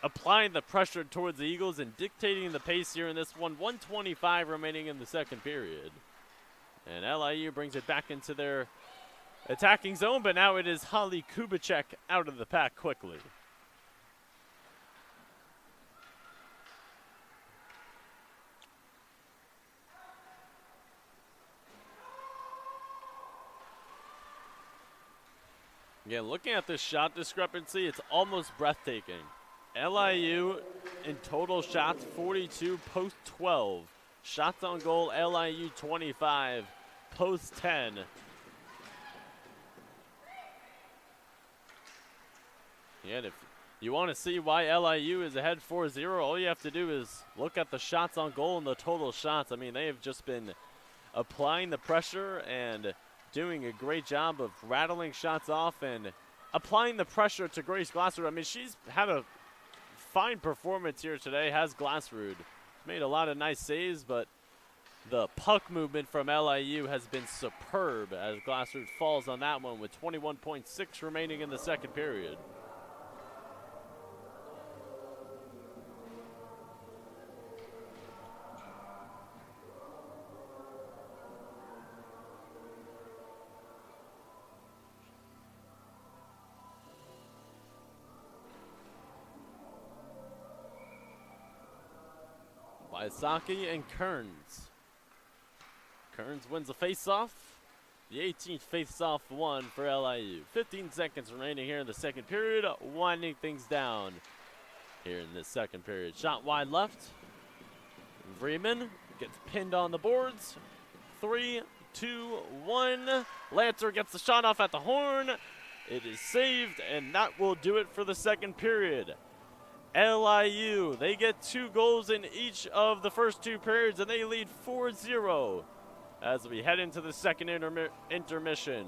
applying the pressure towards the Eagles and dictating the pace here in this one. 1:25 remaining in the second period. And LIU brings it back into their attacking zone, but now it is Holly Kubicek out of the pack quickly. Again, looking at this shot discrepancy, it's almost breathtaking. LIU in total shots 42, post 12. Shots on goal, LIU 25, post 10. And if you want to see why LIU is ahead 4-0, all you have to do is look at the shots on goal and the total shots. I mean, they have just been applying the pressure and doing a great job of rattling shots off and applying the pressure to Grace Glassrud. I mean, she's had a fine performance here today, has Glassrud. Made a lot of nice saves, but the puck movement from LIU has been superb as Glassrud falls on that one with 21.6 remaining in the second period. Wysocki and Kearns. Kearns wins the faceoff. The 18th faceoff won for LIU. 15 seconds remaining here in the second period, winding things down here in this second period. Shot wide left. Vreeman gets pinned on the boards. 3, 2, 1. Lancer gets the shot off at the horn. It is saved, and that will do it for the second period. LIU, they get 2 goals in each of the first 2 periods, and they lead 4-0 as we head into the second intermission.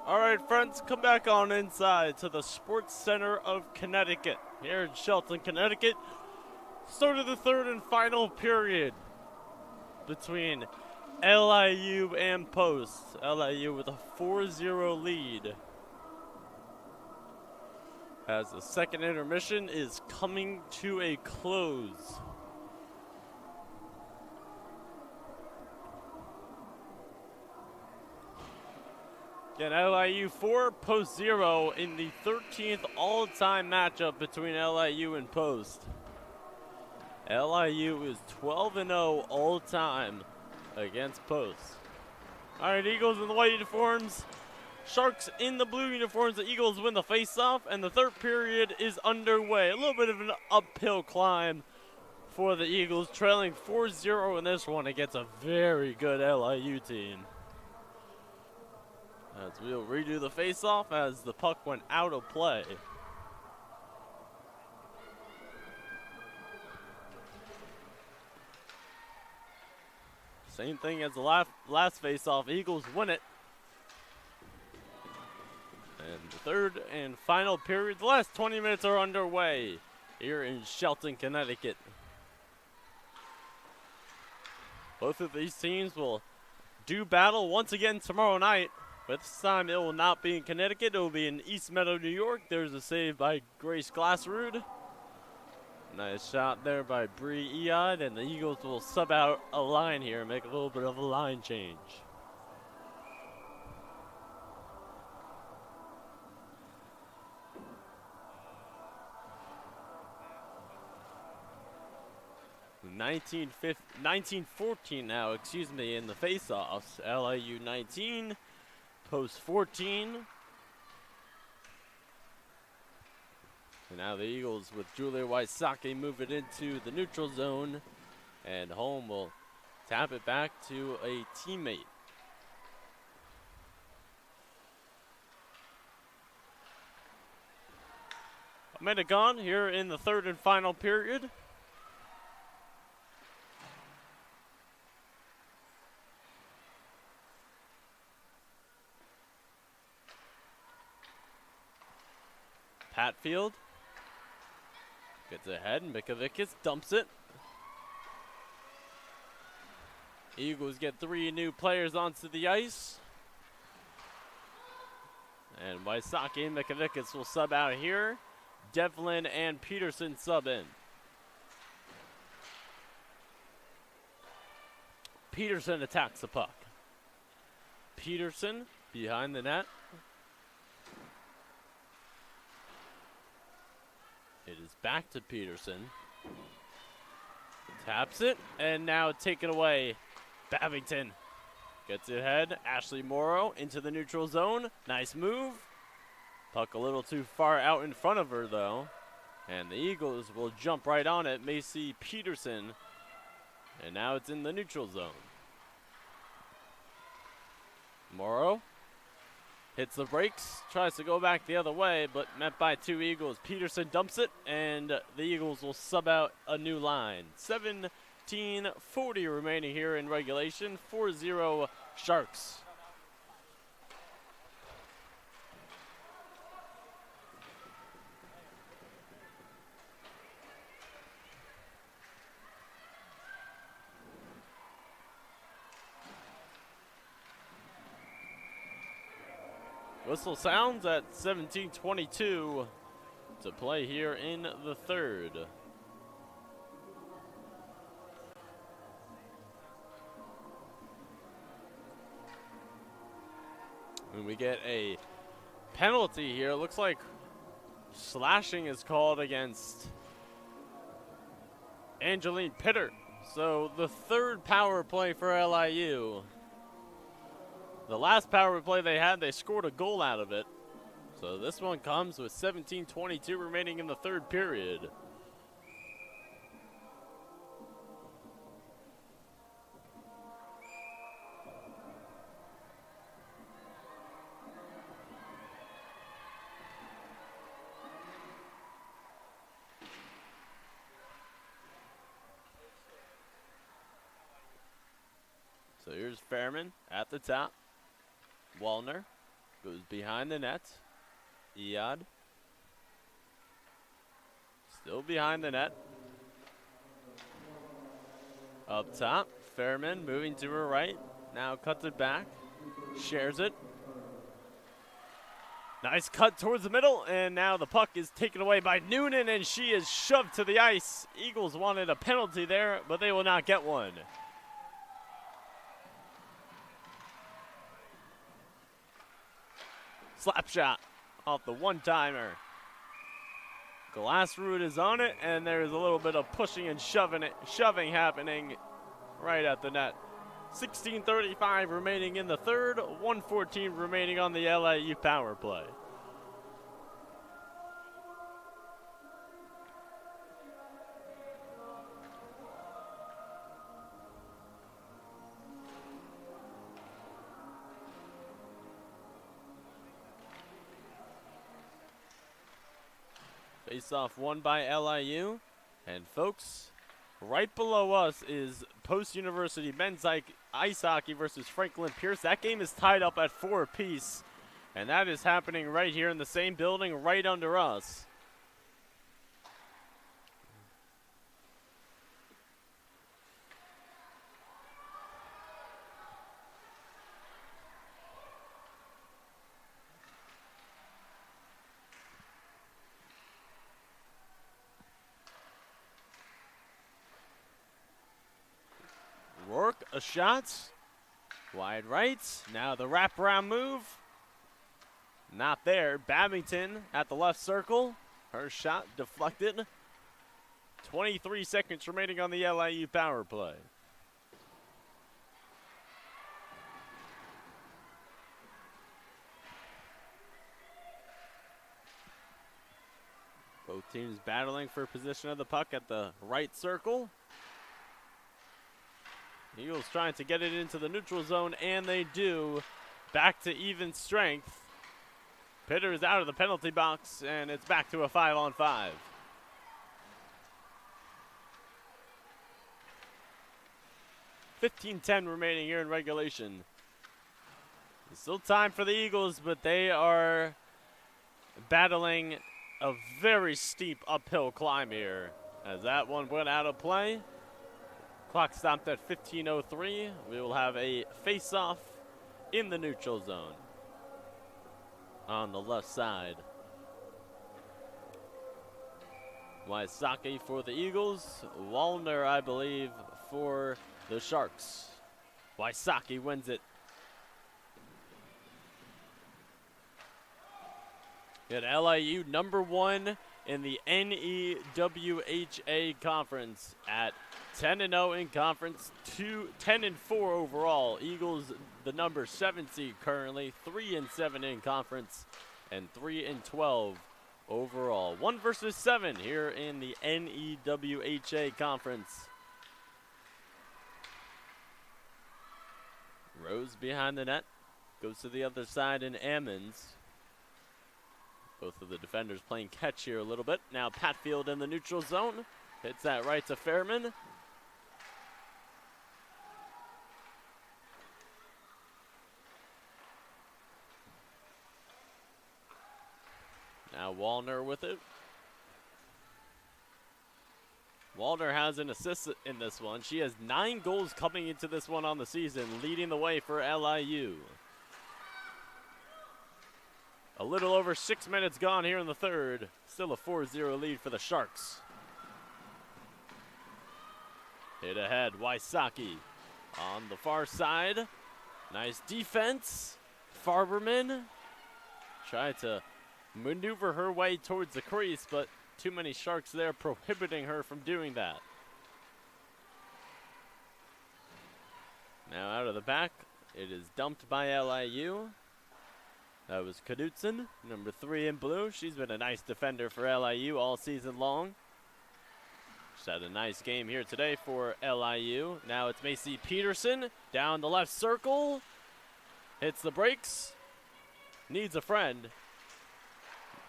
All right, friends, come back on inside to the Sports Center of Connecticut here in Shelton, Connecticut. Start of the third and final period between LIU and Post. LIU with a 4-0 lead. As the second intermission is coming to a close. Again, LIU 4, Post 0 in the 13th all-time matchup between LIU and Post. LIU is 12-0 all-time against Post. All right, Eagles in the white uniforms. Sharks in the blue uniforms. The Eagles win the face-off, and the third period is underway. A little bit of an uphill climb for the Eagles, trailing 4-0 in this one against a very good LIU team. As we'll redo the face-off as the puck went out of play. Same thing as the last face-off. Eagles win it. And the third and final period, the last 20 minutes are underway here in Shelton, Connecticut. Both of these teams will do battle once again tomorrow night. But this time it will not be in Connecticut. It will be in East Meadow, New York. There's a save by Grace Glassrud. Nice shot there by Bree Eod. And the Eagles will sub out a line here and make a little bit of a line change. Nineteen 14 now, excuse me, in the face-offs. LIU 19. Post 14. And now the Eagles with Julia Wysocki move it into the neutral zone. And home will tap it back to a teammate. A minute gone here in the third and final period. Hatfield gets ahead, and Mikavikas dumps it. Eagles get 3 new players onto the ice. And Wysocki and Mikavikas will sub out here. Devlin and Peterson sub in. Peterson attacks the puck. Peterson behind the net. It is back to Peterson. Taps it, and now taken away. Babington gets it ahead. Ashley Morrow into the neutral zone. Nice move. Puck a little too far out in front of her, though. And the Eagles will jump right on it. Macy Peterson. And now it's in the neutral zone. Morrow hits the brakes, tries to go back the other way, but met by 2 Eagles. Peterson dumps it, and the Eagles will sub out a new line. 17:40 remaining here in regulation. 4-0 Sharks. Whistle sounds at 17:22 to play here in the third. And we get a penalty here. Looks like slashing is called against Angeline Pitter. So the third power play for LIU. The last power play they had, they scored a goal out of it. So this one comes with 17:22 remaining in the third period. So here's Fairman at the top. Wallner Goes behind the net. Iad. Still behind the net. Up top, Fairman moving to her right. Now cuts it back. Shares it. Nice cut towards the middle, and now the puck is taken away by Noonan, and she is shoved to the ice. Eagles wanted a penalty there, but they will not get one. Slap shot off the one-timer. Glassroot is on it, and there's a little bit of pushing and shoving happening right at the net. 16:35 remaining in the third, 1:14 remaining on the LIU power play. Face-off won by LIU, and folks, right below us is Post-University men's ice hockey versus Franklin Pierce. That game is tied up at 4 apiece, and that is happening right here in the same building right under us. Rourke, a shot. Wide right. Now the wraparound move. Not there. Babington at the left circle. Her shot deflected. 23 seconds remaining on the LIU power play. Both teams battling for position of the puck at the right circle. Eagles trying to get it into the neutral zone, and they do. Back to even strength. Pitter is out of the penalty box, and it's back to a 5-on-5. $15:10 remaining here in regulation. There's still time for the Eagles, but they are battling a very steep uphill climb here. As that one went out of play. Clock stopped at 15:03. We will have a face-off in the neutral zone on the left side. Wysocki for the Eagles. Wallner, I believe, for the Sharks. Wysocki wins it. At LIU, #1 in the NEWHA conference at 10-0 in conference, 10-4 overall. Eagles, the #7 seed currently, 3-7 in conference, and 3-12 overall. 1 versus 7 here in the NEWHA conference. Rose behind the net, goes to the other side in Ammons. Both of the defenders playing catch here a little bit. Now Patfield in the neutral zone. Hits that right to Fairman. Now Wallner with it. Wallner has an assist in this one. She has 9 goals coming into this one on the season, leading the way for LIU. A little over 6 minutes gone here in the third. Still a 4-0 lead for the Sharks. Hit ahead, Wysocki on the far side. Nice defense. Farberman tried to maneuver her way towards the crease, but too many Sharks there prohibiting her from doing that. Now out of the back, it is dumped by LIU. That was Knudsen, #3 in blue. She's been a nice defender for LIU all season long. She's had a nice game here today for LIU. Now it's Macy Peterson down the left circle. Hits the brakes. Needs a friend.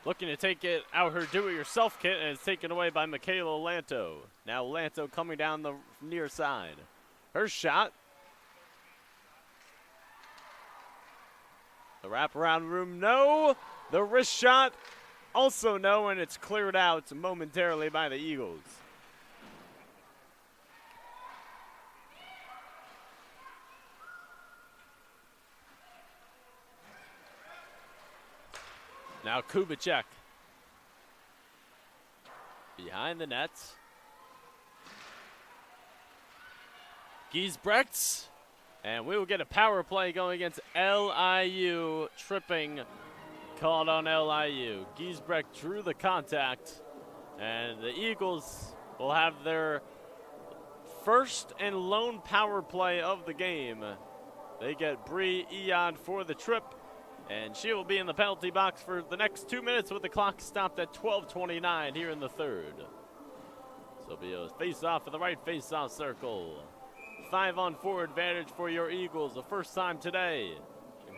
Looking to take it out her do-it-yourself kit, and it's taken away by Michaela Lanto. Now Lanto coming down the near side. Her shot. The wraparound room, no. The wrist shot, also no, and it's cleared out momentarily by the Eagles. Now Kubicek. Behind the nets. Giesbrechts. And we will get a power play going against LIU. Tripping called on LIU. Giesbrecht drew the contact. And the Eagles will have their first and lone power play of the game. They get Bree Eon for the trip. And she will be in the penalty box for the next 2 minutes with the clock stopped at 12:29 here in the third. So it'll be a face-off in the right face-off circle. 5-on-4 advantage for your Eagles, the first time today.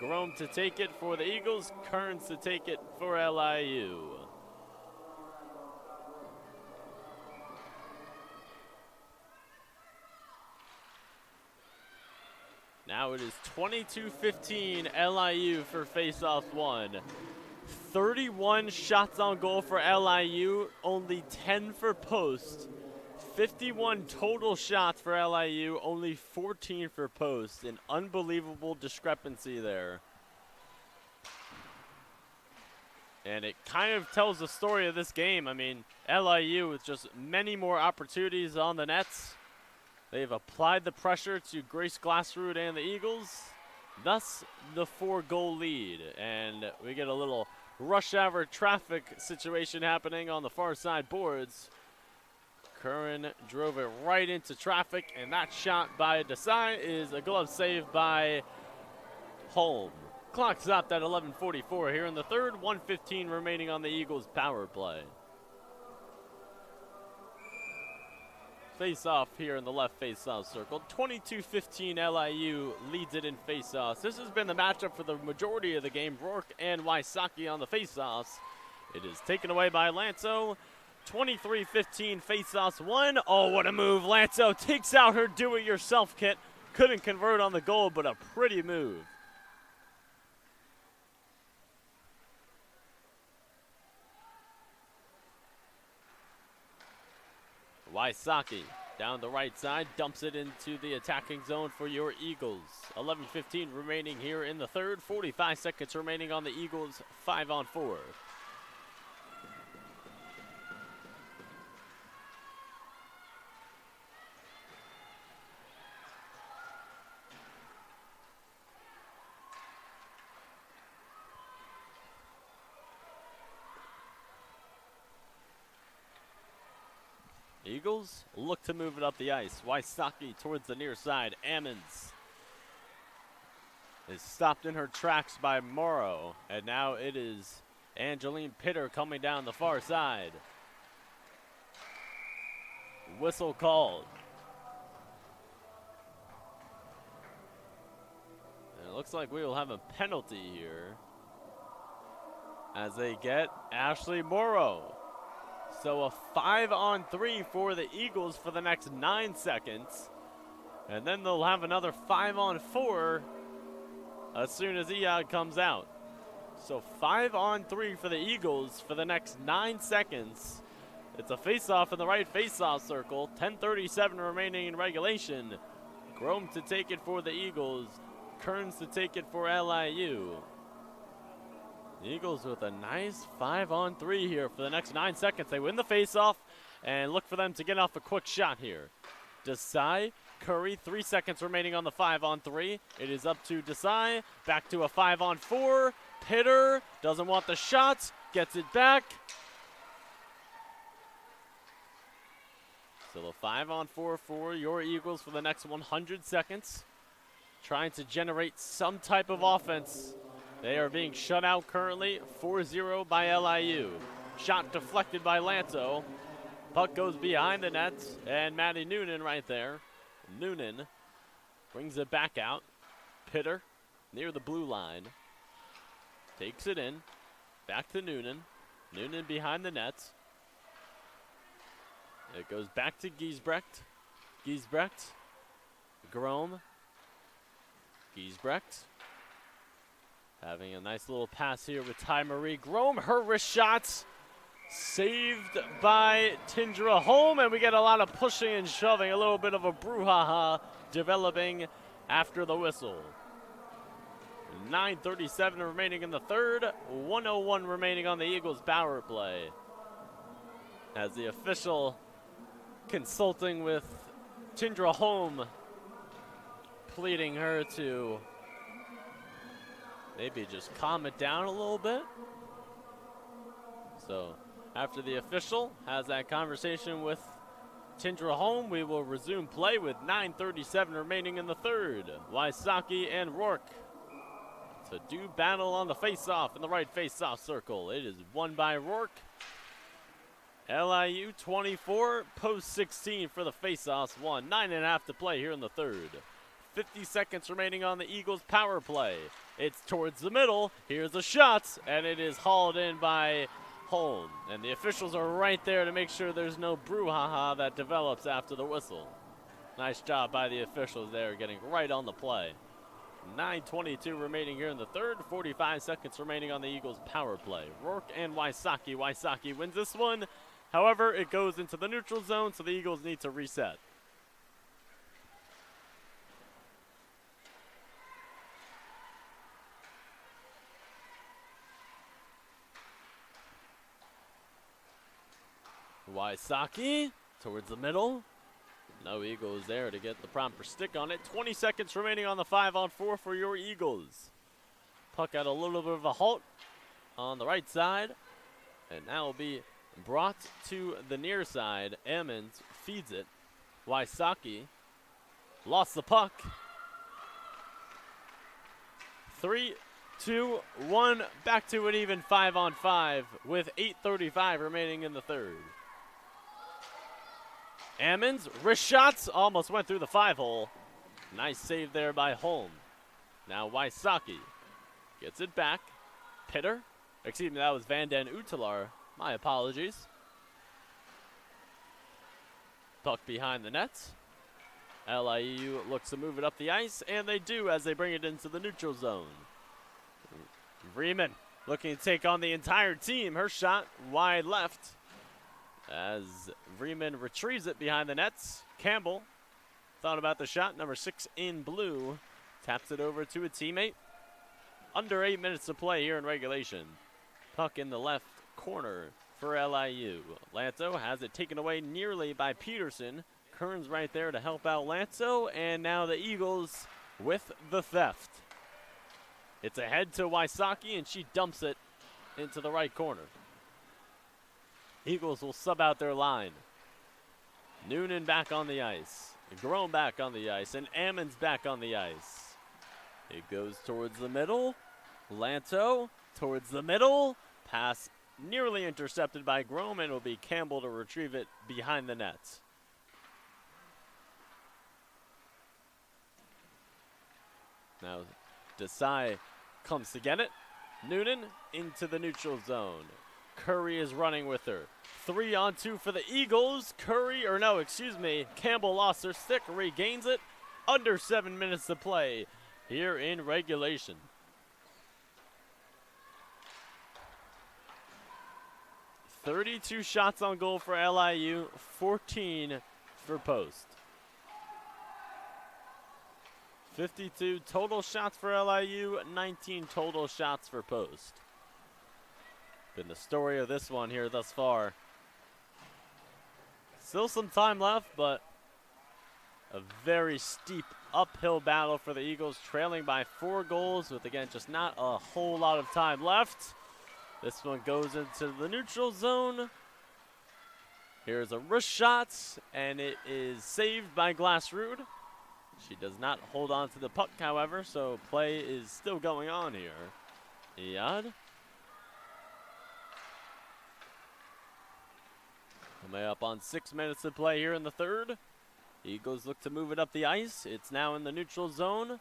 Grome to take it for the Eagles, Kearns to take it for LIU. Now it is 22-15 LIU for face-off one. 31 shots on goal for LIU, only 10 for post. 51 total shots for LIU, only 14 for post. An unbelievable discrepancy there. And it kind of tells the story of this game. I mean, LIU with just many more opportunities on the nets. They've applied the pressure to Grace Glassroot and the Eagles, thus the 4-goal lead. And we get a little rush hour traffic situation happening on the far side boards. Curran drove it right into traffic, and that shot by Desai is a glove save by Holm. Clock stopped at 11:44 here in the third, 1:15 remaining on the Eagles' power play. Face-off here in the left face-off circle. 22-15 LIU leads it in face-offs. This has been the matchup for the majority of the game. Rourke and Wysocki on the face-offs. It is taken away by Lanzo. 23-15 face-offs one. Oh, what a move. Lanzo takes out her do-it-yourself kit. Couldn't convert on the goal, but a pretty move. Wysocki down the right side, dumps it into the attacking zone for your Eagles. 11:15 remaining here in the third, 45 seconds remaining on the Eagles' 5-on-4. Eagles look to move it up the ice. Wysocki towards the near side. Ammons is stopped in her tracks by Morrow. And now it is Angeline Pitter coming down the far side. Whistle called. And it looks like we will have a penalty here as they get Ashley Morrow. So a 5-on-3 for the Eagles for the next 9 seconds. And then they'll have another 5-on-4 as soon as Iad comes out. So 5-on-3 for the Eagles for the next 9 seconds. It's a face-off in the right face-off circle. 10:37 remaining in regulation. Grome to take it for the Eagles. Kearns to take it for LIU. The Eagles with a nice 5-on-3 here for the next 9 seconds. They win the face-off and look for them to get off a quick shot here. Desai, Curry, 3 seconds remaining on the 5-on-3. It is up to Desai, back to a 5-on-4. Pitter doesn't want the shots, gets it back. So a 5-on-4 for your Eagles for the next 100 seconds. Trying to generate some type of offense. They are being shut out currently, 4-0 by LIU. Shot deflected by Lanto. Puck goes behind the net, and Maddie Noonan right there. Noonan brings it back out. Pitter near the blue line. Takes it in. Back to Noonan. Noonan behind the net. It goes back to Giesbrecht. Giesbrecht. Grome. Giesbrecht. Having a nice little pass here with Ty Marie Grom. Her wrist shots saved by Tindra Holm, and we get a lot of pushing and shoving, a little bit of a brouhaha developing after the whistle. 9:37 remaining in the third, 1:01 remaining on the Eagles' power play. As the official consulting with Tindra Holm, pleading her to maybe just calm it down a little bit. So after the official has that conversation with Tindra Holm, we will resume play with 9:37 remaining in the third. Wysocki and Rourke to do battle on the face-off in the right face-off circle. It is won by Rourke. LIU 24, post 16 for the face-offs won. 9.5 to play here in the third. 50 seconds remaining on the Eagles' power play. It's towards the middle. Here's a shot, and it is hauled in by Holm. And the officials are right there to make sure there's no brouhaha that develops after the whistle. Nice job by the officials there, getting right on the play. 9:22 remaining here in the third. 45 seconds remaining on the Eagles' power play. Rourke and Wysocki. Wysocki wins this one. However, it goes into the neutral zone, so the Eagles need to reset. Wysocki towards the middle. No Eagles there to get the proper stick on it. 20 seconds remaining on the 5-on-4 for your Eagles. Puck at a little bit of a halt on the right side. And now will be brought to the near side. Ammons feeds it. Wysocki lost the puck. 3, 2, 1. Back to an even 5-on-5 with 8:35 remaining in the third. Ammons, wrist shots, almost went through the 5-hole. Nice save there by Holm. Now Wysocki gets it back. Pitter, excuse me, that was Van Den Utelar. My apologies. Puck behind the nets. LIU looks to move it up the ice, and they do as they bring it into the neutral zone. Vreeman looking to take on the entire team. Her shot wide left. As Vreeman retrieves it behind the nets. Campbell thought about the shot. Number 6 in blue taps it over to a teammate. Under 8 minutes to play here in regulation. Puck in the left corner for LIU. Lanto has it taken away nearly by Peterson. Kearns right there to help out Lanto. And now the Eagles with the theft. It's ahead to Wysocki, and she dumps it into the right corner. Eagles will sub out their line. Noonan back on the ice. Grom back on the ice. And Ammons back on the ice. It goes towards the middle. Lanto towards the middle. Pass nearly intercepted by Grom, and it will be Campbell to retrieve it behind the net. Now Desai comes to get it. Noonan into the neutral zone. Curry is running with her. 3-on-2 for the Eagles. Campbell lost her stick, regains it. Under 7 minutes to play here in regulation. .32 shots on goal for LIU, 14 for post. 52 total shots for LIU, 19 total shots for post. Been the story of this one here thus far. Still some time left, but a very steep uphill battle for the Eagles, trailing by 4 goals with, again, just not a whole lot of time left. This one goes into the neutral zone. Here's a wrist shot, and it is saved by Glassrud. She does not hold on to the puck, however, so play is still going on here. Iyad. Coming up on 6 minutes to play here in the third. Eagles look to move it up the ice. It's now in the neutral zone.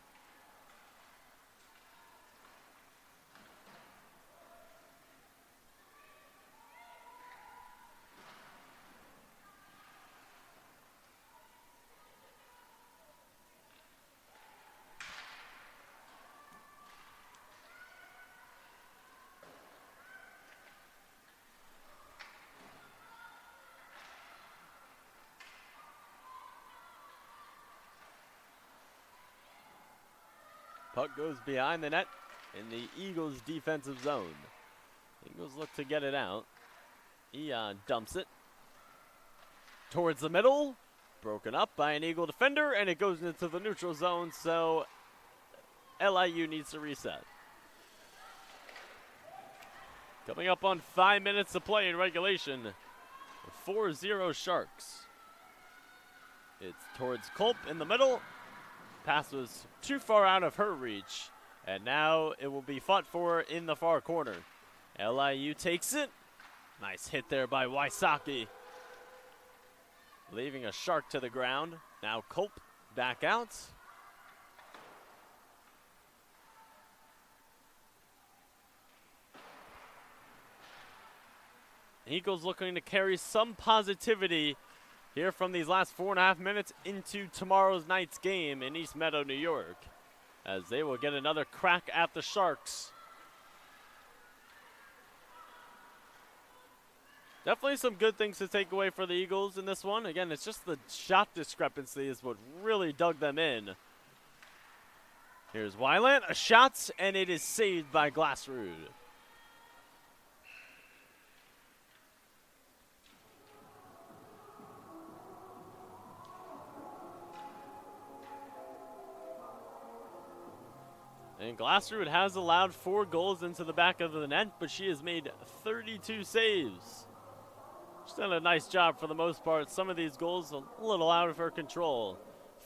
Puck goes behind the net in the Eagles' defensive zone. Eagles look to get it out. Eon dumps it towards the middle. Broken up by an Eagle defender, and it goes into the neutral zone, so LIU needs to reset. Coming up on 5 minutes to play in regulation. 4-0 Sharks. It's towards Culp in the middle. Pass was too far out of her reach, and now it will be fought for in the far corner. LIU takes it. Nice hit there by Wysocki, leaving a Shark to the ground. Now Culp back out. Eagles looking to carry some positivity here from these last 4.5 minutes into tomorrow's night's game in East Meadow, New York, as they will get another crack at the Sharks. Definitely some good things to take away for the Eagles in this one. Again, it's just the shot discrepancy is what really dug them in. Here's Weiland, a shot, and it is saved by Glassrud. And Glassrud has allowed 4 goals into the back of the net, but she has made 32 saves. She's done a nice job for the most part. Some of these goals a little out of her control.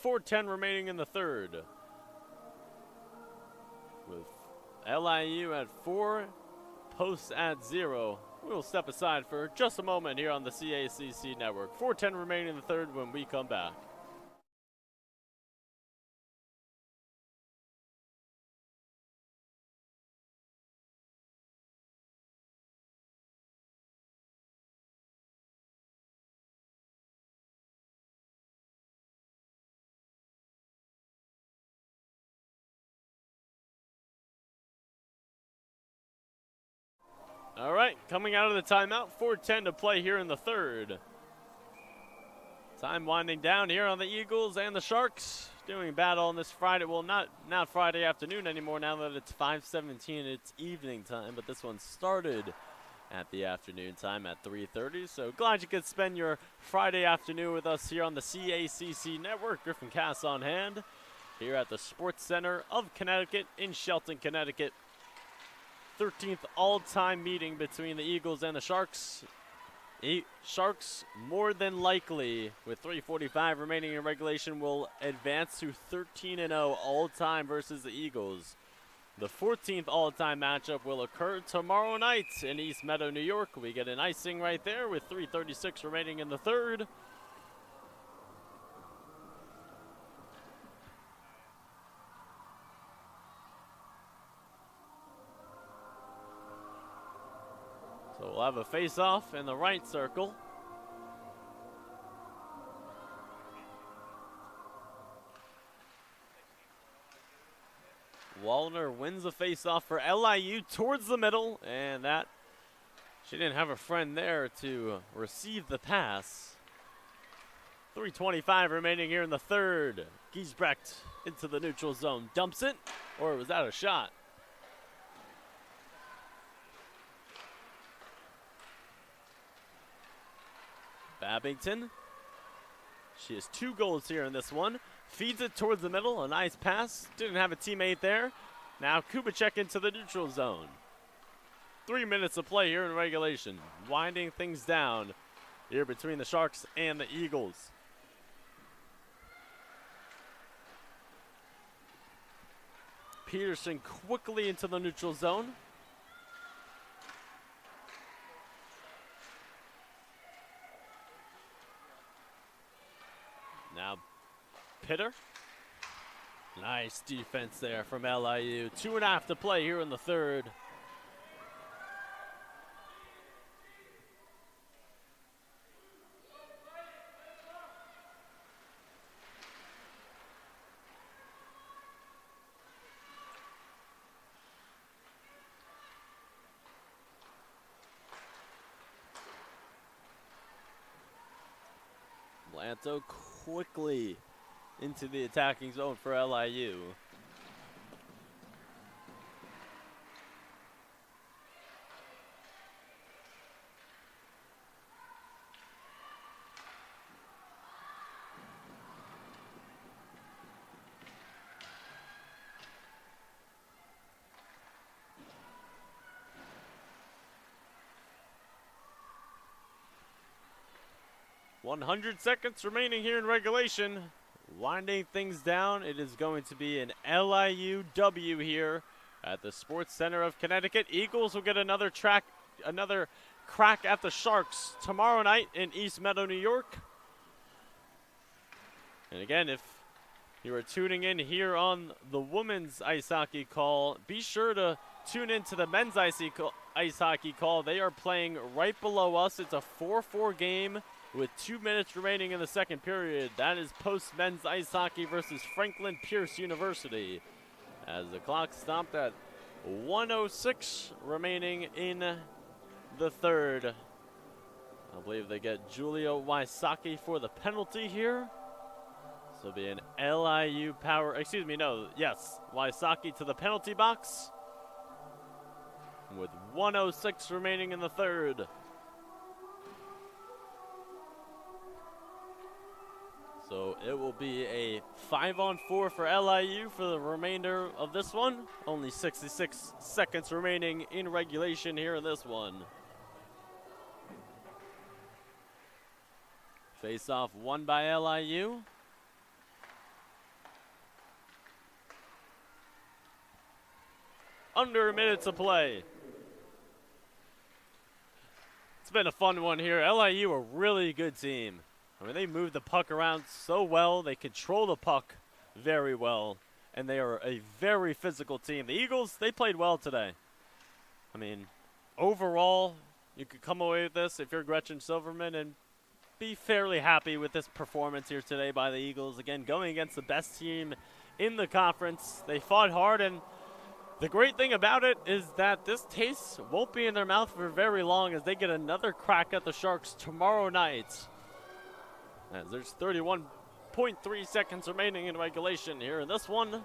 4:10 remaining in the third. With LIU at 4, posts at 0. We'll step aside for just a moment here on the CACC network. 4:10 remaining in the third when we come back. All right, coming out of the timeout, 4:10 to play here in the third. Time winding down here on the Eagles and the Sharks. Doing battle on this Friday. Well, not Friday afternoon anymore now that it's 5:17. It's evening time, but this one started at the afternoon time at 3:30. So glad you could spend your Friday afternoon with us here on the CACC network. Griffin Cass on hand here at the Sports Center of Connecticut in Shelton, Connecticut. 13th all-time meeting between the Eagles and the Sharks. Sharks, more than likely, with 3:45 remaining in regulation, will advance to 13-0 all-time versus the Eagles. The 14th all-time matchup will occur tomorrow night in East Meadow, New York. We get an icing right there with 3:36 remaining in the third. So we'll have a face-off in the right circle. Wallner wins the face-off for LIU towards the middle, and that she didn't have a friend there to receive the pass. 3:25 remaining here in the third. Giesbrecht into the neutral zone, dumps it, or was that a shot? Babington, she has 2 goals here in this one. Feeds it towards the middle, a nice pass. Didn't have a teammate there. Now Kubicek into the neutral zone. 3 minutes of play here in regulation. Winding things down here between the Sharks and the Eagles. Peterson quickly into the neutral zone. Now Pitter. Nice defense there from LIU. 2.5 to play here in the third. Lanto quickly into the attacking zone for LIU. 100 seconds remaining here in regulation. Winding things down, it is going to be an LIU W here at the Sports Center of Connecticut. Eagles will get another crack at the Sharks tomorrow night in East Meadow, New York. And again, if you are tuning in here on the women's ice hockey call, be sure to tune in to the men's ice hockey call. They are playing right below us. It's a 4-4 game with 2 minutes remaining in the second period. That is post men's ice hockey versus Franklin Pierce University. As the clock stopped at 1:06 remaining in the third. I believe they get Julia Wysocki for the penalty here. So it'll be an LIU power, Wysocki to the penalty box with 1:06 remaining in the third. So it will be a 5-on-4 for LIU for the remainder of this one. Only 66 seconds remaining in regulation here in this one. Face-off won by LIU. Under a minute to play. It's been a fun one here. LIU, a really good team. I mean, they move the puck around so well. They control the puck very well. And they are a very physical team. The Eagles, they played well today. I mean, overall, you could come away with this if you're Gretchen Silverman and be fairly happy with this performance here today by the Eagles. Again, going against the best team in the conference. They fought hard, and the great thing about it is that this taste won't be in their mouth for very long as they get another crack at the Sharks tomorrow night. As there's 31.3 seconds remaining in regulation here in this one.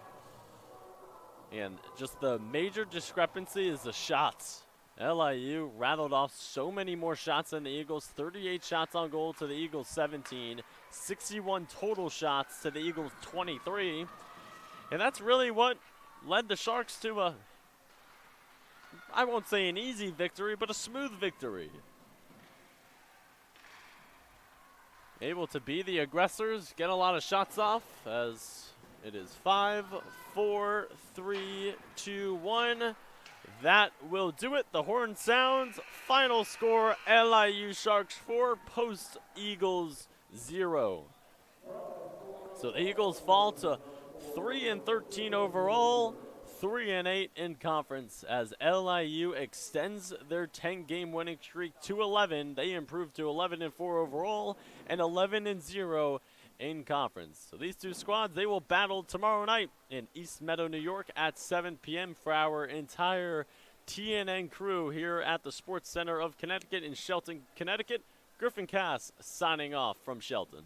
And just the major discrepancy is the shots. LIU rattled off so many more shots than the Eagles. 38 shots on goal to the Eagles 17. 61 total shots to the Eagles 23. And that's really what led the Sharks to I won't say an easy victory, but a smooth victory. Able to be the aggressors, get a lot of shots off as it is 5, 4, 3, 2, 1. That will do it. The horn sounds. Final score, LIU Sharks 4, Post Eagles 0. So the Eagles fall to 3-13 overall, 3-8 in conference as LIU extends their 10-game winning streak to 11. They improve to 11-4 overall and 11-0 in conference. So these two squads, they will battle tomorrow night in East Meadow, New York at 7 p.m. for our entire TNN crew here at the Sports Center of Connecticut in Shelton, Connecticut. Griffin Cass signing off from Shelton.